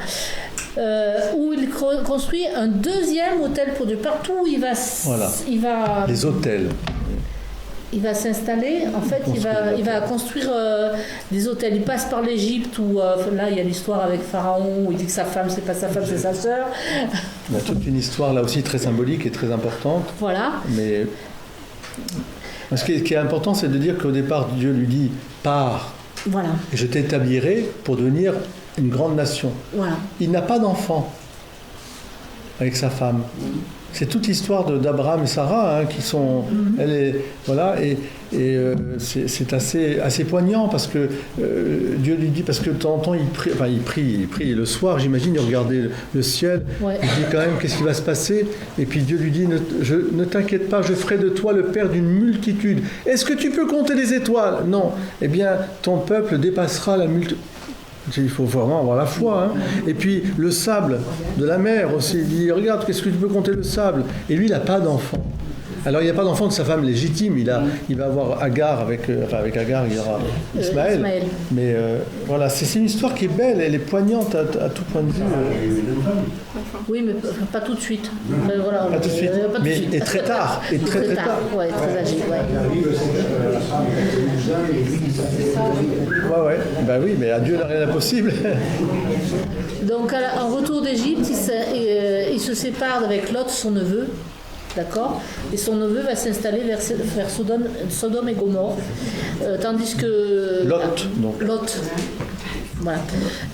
où il construit un deuxième autel pour Dieu. Partout où il va... Les autels. Il va s'installer, en fait, il va construire des hôtels. Il passe par l'Égypte où là il y a l'histoire avec Pharaon où il dit que sa femme c'est pas sa femme, c'est sa sœur. Il y a toute une histoire là aussi très symbolique et très importante. Voilà. Mais ce qui est important, c'est de dire qu'au départ Dieu lui dit pars. Voilà. Et je t'établirai pour devenir une grande nation. Voilà. Il n'a pas d'enfant avec sa femme. C'est toute l'histoire d'Abraham et Sarah qui sont... c'est assez poignant parce que Dieu lui dit, parce que de temps en temps il prie le soir, j'imagine, il regardait le ciel, il dit quand même qu'est-ce qui va se passer, et puis Dieu lui dit ne t'inquiète pas, je ferai de toi le père d'une multitude. Est-ce que tu peux compter les étoiles? Non. Eh bien ton peuple dépassera la multitude. Il faut vraiment avoir la foi. Et puis le sable de la mer aussi, il dit regarde, qu'est-ce que tu peux compter le sable? Et lui, il n'a pas d'enfant. Alors il n'y a pas d'enfant de sa femme légitime, il va avoir Agar, avec Agar il y aura Ismaël. Mais voilà, c'est une histoire qui est belle, elle est poignante à tout point de vue. Oui, mais pas tout de suite. Voilà, pas tout de suite, et très tard. Et très tard. Ouais, très âgé. Ouais. Ben oui, mais à Dieu, il n'y a rien d'impossible. Donc, en retour d'Égypte, il se sépare avec Lot, son neveu. D'accord. Et son neveu va s'installer vers Sodome et Gomorrhe. Tandis que... Lot. Voilà.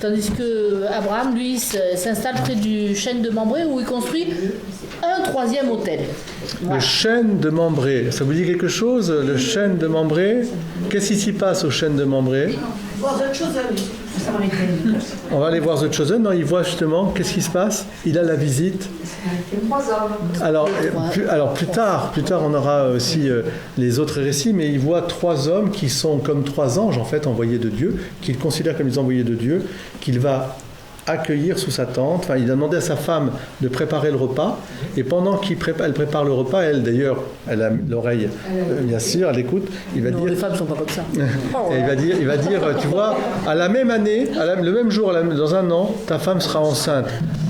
Tandis que Abraham, lui, s'installe près du chêne de Mambré où il construit un troisième autel. Voilà. Le chêne de Mambré, ça vous dit quelque chose, le chêne de Mambré? Qu'est-ce qui s'y passe au chêne de Mambré? On va aller voir The Chosen. Non, il voit justement, qu'est-ce qui se passe? Il a la visite. Alors plus tard, on aura aussi les autres récits, mais il voit 3 hommes qui sont comme 3 anges, en fait, envoyés de Dieu, qu'il considère comme les envoyés de Dieu, qu'il va accueillir sous sa tente. Enfin, il a demandé à sa femme de préparer le repas, et pendant elle prépare le repas, elle d'ailleurs, elle a l'oreille, bien sûr, elle écoute. Il va dire, les femmes sont pas comme ça. Et il va dire, tu vois, à la même année, le même jour, dans un an, ta femme sera enceinte.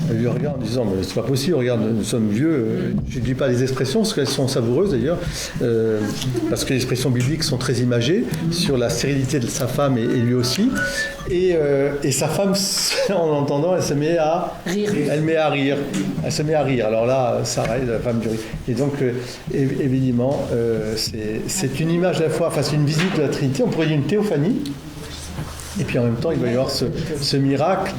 Elle lui regarde en disant, mais c'est pas possible, regarde, nous sommes vieux. Je ne dis pas les expressions, parce qu'elles sont savoureuses d'ailleurs, parce que les expressions bibliques sont très imagées sur la stérilité de sa femme et lui aussi. Et sa femme, en l'entendant, elle se met à rire. Elle se met à rire. Alors là, Sarah, la femme du rire. Et donc, évidemment, c'est une image à la fois, enfin, c'est une visite de la Trinité, on pourrait dire une théophanie. Et puis en même temps, il va y avoir ce miracle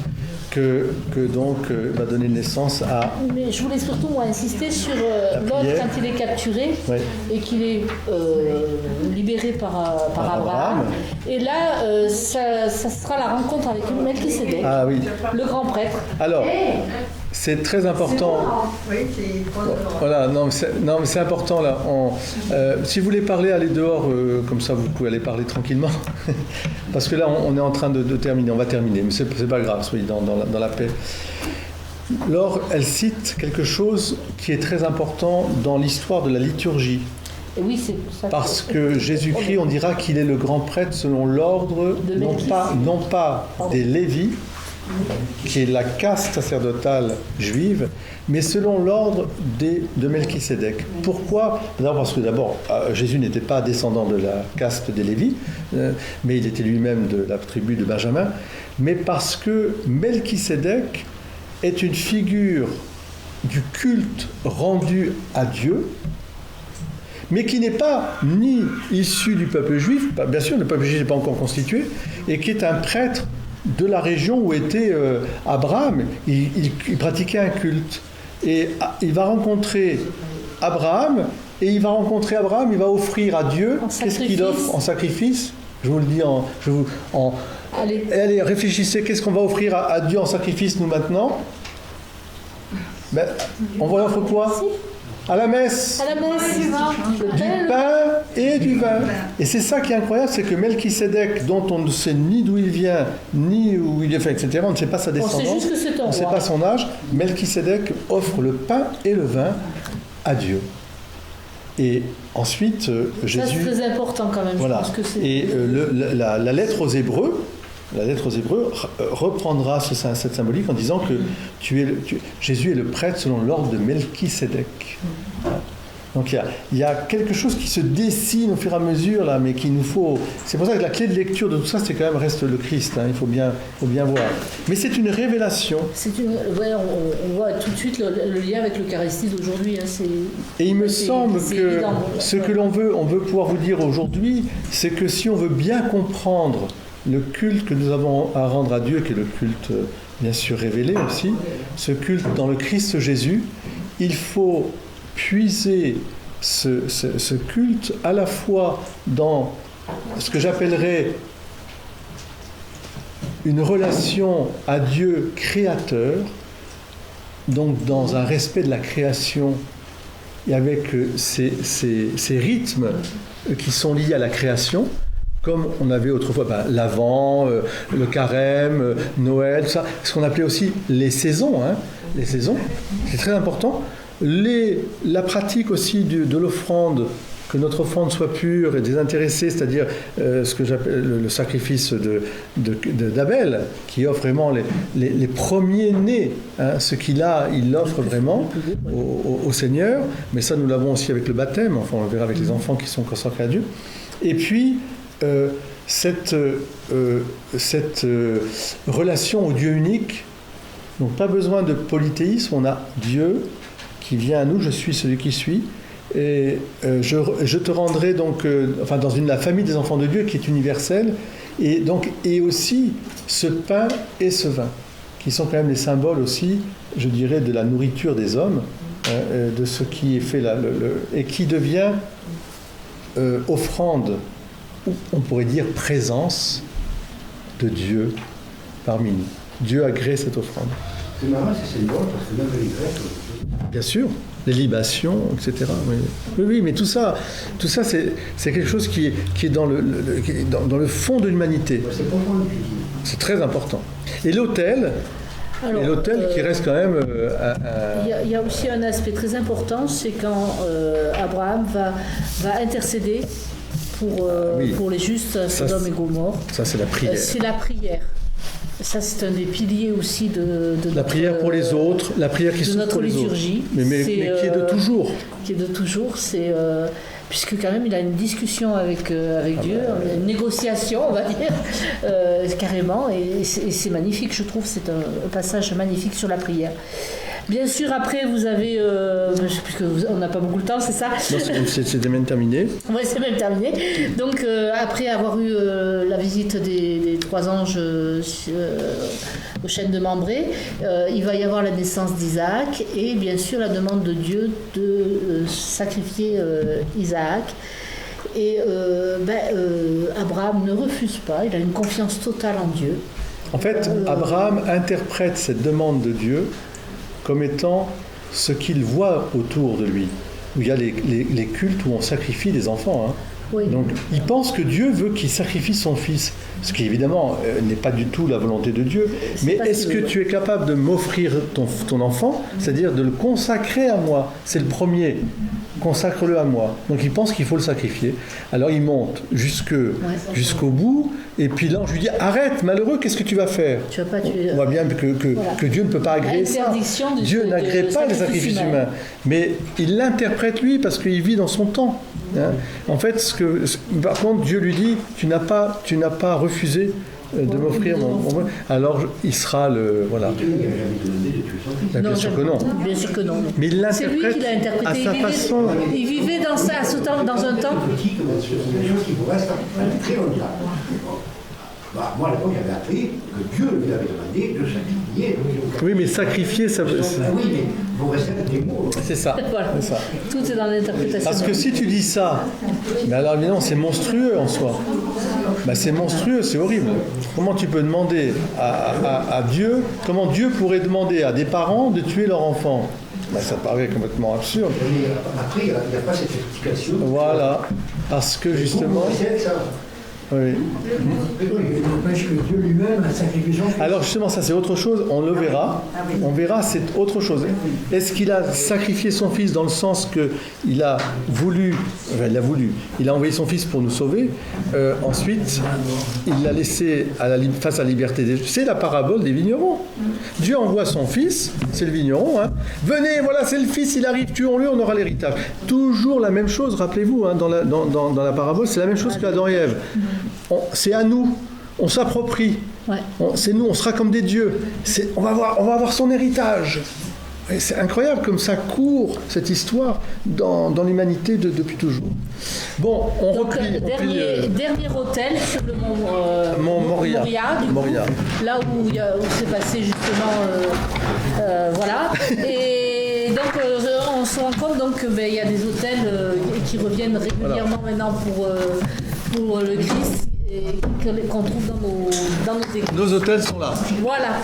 que donc va donner naissance à... Mais je voulais surtout insister sur l'autre quand il est capturé et qu'il est libéré par Abraham. Et là, ça sera la rencontre avec Melchisédek, le grand prêtre. Alors, c'est très important. Voilà, non, mais c'est important là. Si vous voulez parler, allez dehors, comme ça vous pouvez aller parler tranquillement. Parce que là, on est en train de terminer. On va terminer, mais c'est pas grave, soyez dans la paix. Laure, elle cite quelque chose qui est très important dans l'histoire de la liturgie. Et oui, c'est pour ça parce que Jésus-Christ, on dira qu'il est le grand prêtre selon l'ordre, non pas des Lévites, qui est la caste sacerdotale juive, mais selon l'ordre de Melchisédek. Pourquoi? Parce que d'abord, Jésus n'était pas descendant de la caste des Lévites, mais il était lui-même de la tribu de Benjamin, mais parce que Melchisédek est une figure du culte rendu à Dieu, mais qui n'est pas ni issu du peuple juif, bien sûr le peuple juif n'est pas encore constitué, et qui est un prêtre de la région où était Abraham. Il pratiquait un culte. Et il va rencontrer Abraham, il va offrir à Dieu, qu'est-ce qu'il offre en sacrifice? Je vous le dis Allez, réfléchissez, qu'est-ce qu'on va offrir à Dieu en sacrifice, nous, maintenant? On va offrir quoi? À la messe. Du pain et du vin. Et c'est ça qui est incroyable, c'est que Melchisédek, dont on ne sait ni d'où il vient, ni où il est fait, etc., on ne sait pas sa descendance, on sait juste que c'est un roi. On ne sait pas son âge, Melchisédek offre le pain et le vin à Dieu. Et ensuite, Jésus... Ça, c'est très important quand même, voilà. Je pense que c'est... Et la lettre aux Hébreux, reprendra cette symbolique en disant que Jésus est le prêtre selon l'ordre de Melchisédek. Voilà. Donc il y a quelque chose qui se dessine au fur et à mesure, là, mais qu'il nous faut... C'est pour ça que la clé de lecture de tout ça, c'est quand même reste le Christ. Hein, il faut bien voir. Mais c'est une révélation. On voit tout de suite le lien avec l'Eucharistie d'aujourd'hui. Hein, et il me semble que évident, ce que on veut pouvoir vous dire aujourd'hui, c'est que si on veut bien comprendre le culte que nous avons à rendre à Dieu, qui est le culte bien sûr révélé aussi, ce culte dans le Christ Jésus, il faut puiser ce culte à la fois dans ce que j'appellerais une relation à Dieu créateur, donc dans un respect de la création et avec ces rythmes qui sont liés à la création, comme on avait autrefois l'Avent, le Carême, Noël, tout ça, ce qu'on appelait aussi les saisons. Hein, les saisons, c'est très important. La pratique aussi de l'offrande, que notre offrande soit pure et désintéressée, c'est-à-dire ce que j'appelle le sacrifice d'Abel, qui offre vraiment les premiers-nés, hein, ce qu'il a, il l'offre vraiment au Seigneur, mais ça nous l'avons aussi avec le baptême, enfin on le verra avec les enfants qui sont consacrés à Dieu. Et puis, cette relation au Dieu unique, donc pas besoin de polythéisme, on a Dieu qui vient à nous, je suis celui qui suis, et je te rendrai donc dans la famille des enfants de Dieu qui est universelle, et aussi ce pain et ce vin, qui sont quand même les symboles aussi, je dirais, de la nourriture des hommes, de ce qui est fait là, et qui devient offrande, ou on pourrait dire présence de Dieu parmi nous. Dieu agrée cette offrande. C'est marrant, c'est symbole, parce que même les Grecs... Bien sûr, les libations, etc. Oui, mais tout ça c'est quelque chose qui est dans le fond de l'humanité. C'est très important. Et l'autel, qui reste quand même... Il y a aussi un aspect très important, c'est quand Abraham va intercéder pour les justes, Sodome et Gomorrhe. Ça, c'est la prière. C'est la prière. Ça, c'est un des piliers aussi de la prière pour les autres, la prière qui de notre liturgie. Mais qui est de toujours. Qui est de toujours, c'est... puisque quand même, il a une discussion avec Dieu, une négociation, on va dire, carrément, et c'est magnifique, je trouve, c'est un passage magnifique sur la prière. Bien sûr, après, vous avez... puisqu'on n'a pas beaucoup de temps, c'est ça? Non, c'est même terminé. Oui, c'est même terminé. Donc, après avoir eu la visite des 3 anges au chêne de Mambré, il va y avoir la naissance d'Isaac et bien sûr la demande de Dieu de sacrifier Isaac. Et Abraham ne refuse pas, il a une confiance totale en Dieu. En fait, Abraham interprète cette demande de Dieu comme étant ce qu'il voit autour de lui, où il y a les cultes où on sacrifie des enfants. Hein. Oui. Donc, il pense que Dieu veut qu'il sacrifie son fils, ce qui évidemment n'est pas du tout la volonté de Dieu. Mais est-ce que tu es capable de m'offrir ton enfant, c'est-à-dire de le consacrer à moi? C'est le premier. Consacre-le à moi. Donc il pense qu'il faut le sacrifier. Alors il monte jusqu'au bout, et puis l'ange lui dit « Arrête, malheureux, qu'est-ce que tu vas faire ?» On voit bien que Dieu ne peut pas agréer ça. Dieu n'agrée pas les sacrifices humains. Mais il l'interprète lui, parce qu'il vit dans son temps. Hein. En fait, par contre, Dieu lui dit « Tu n'as pas refusé de m'offrir mon... Alors, il sera le... Voilà. Dieu n'avait jamais demandé de tuer son fils. Bien Non, sûr que non. Bien sûr que non. Mais il C'est lui l'interprète qui l'a interprété. à sa façon. Il vivait dans un temps. Petit, comme c'est une chose qui vous reste très longtemps. Bah, moi, à l'époque, j'avais appris que Dieu lui avait demandé de sacrifier. Oui, mais sacrifier, ça veut... Ah oui, mais vous restez avec des mots. C'est ça. Voilà. C'est ça. Tout est dans l'interprétation. Parce que si tu dis ça, mais alors évidemment c'est monstrueux en soi. Bah, c'est monstrueux, c'est horrible. Comment tu peux demander à Dieu, comment Dieu pourrait demander à des parents de tuer leur enfant? Bah, ça paraît complètement absurde. Mais après, il n'y a pas cette explication. Voilà, parce que justement... Vous restez avec ça. Oui. Il n'empêche que Dieu lui-même a sacrifié son fils. Alors justement, ça c'est autre chose, on le verra. On verra, c'est autre chose. Est-ce qu'il a sacrifié son fils dans le sens qu'il a voulu, enfin, il a envoyé son fils pour nous sauver. Ensuite, il l'a laissé face à la liberté des... C'est la parabole des vignerons. Dieu envoie son fils, c'est le vigneron. Hein. Venez, voilà, c'est le fils, il arrive, tuons-le, on aura l'héritage. Toujours la même chose, rappelez-vous, hein, dans la parabole, c'est la même chose qu'Adam et Ève. C'est à nous, on s'approprie. Ouais. C'est nous, on sera comme des dieux. On va avoir son héritage. Et c'est incroyable comme ça court, cette histoire, dans l'humanité depuis toujours. Bon, on Donc, replie. dernier hôtel sur le mont Moria. du coup, Moria. là où s'est passé justement... voilà. Et donc, on se rend compte qu'il y a des hôtels qui reviennent régulièrement maintenant pour le Christ et qu'on trouve dans nos églises. Nos hôtels sont là. Voilà.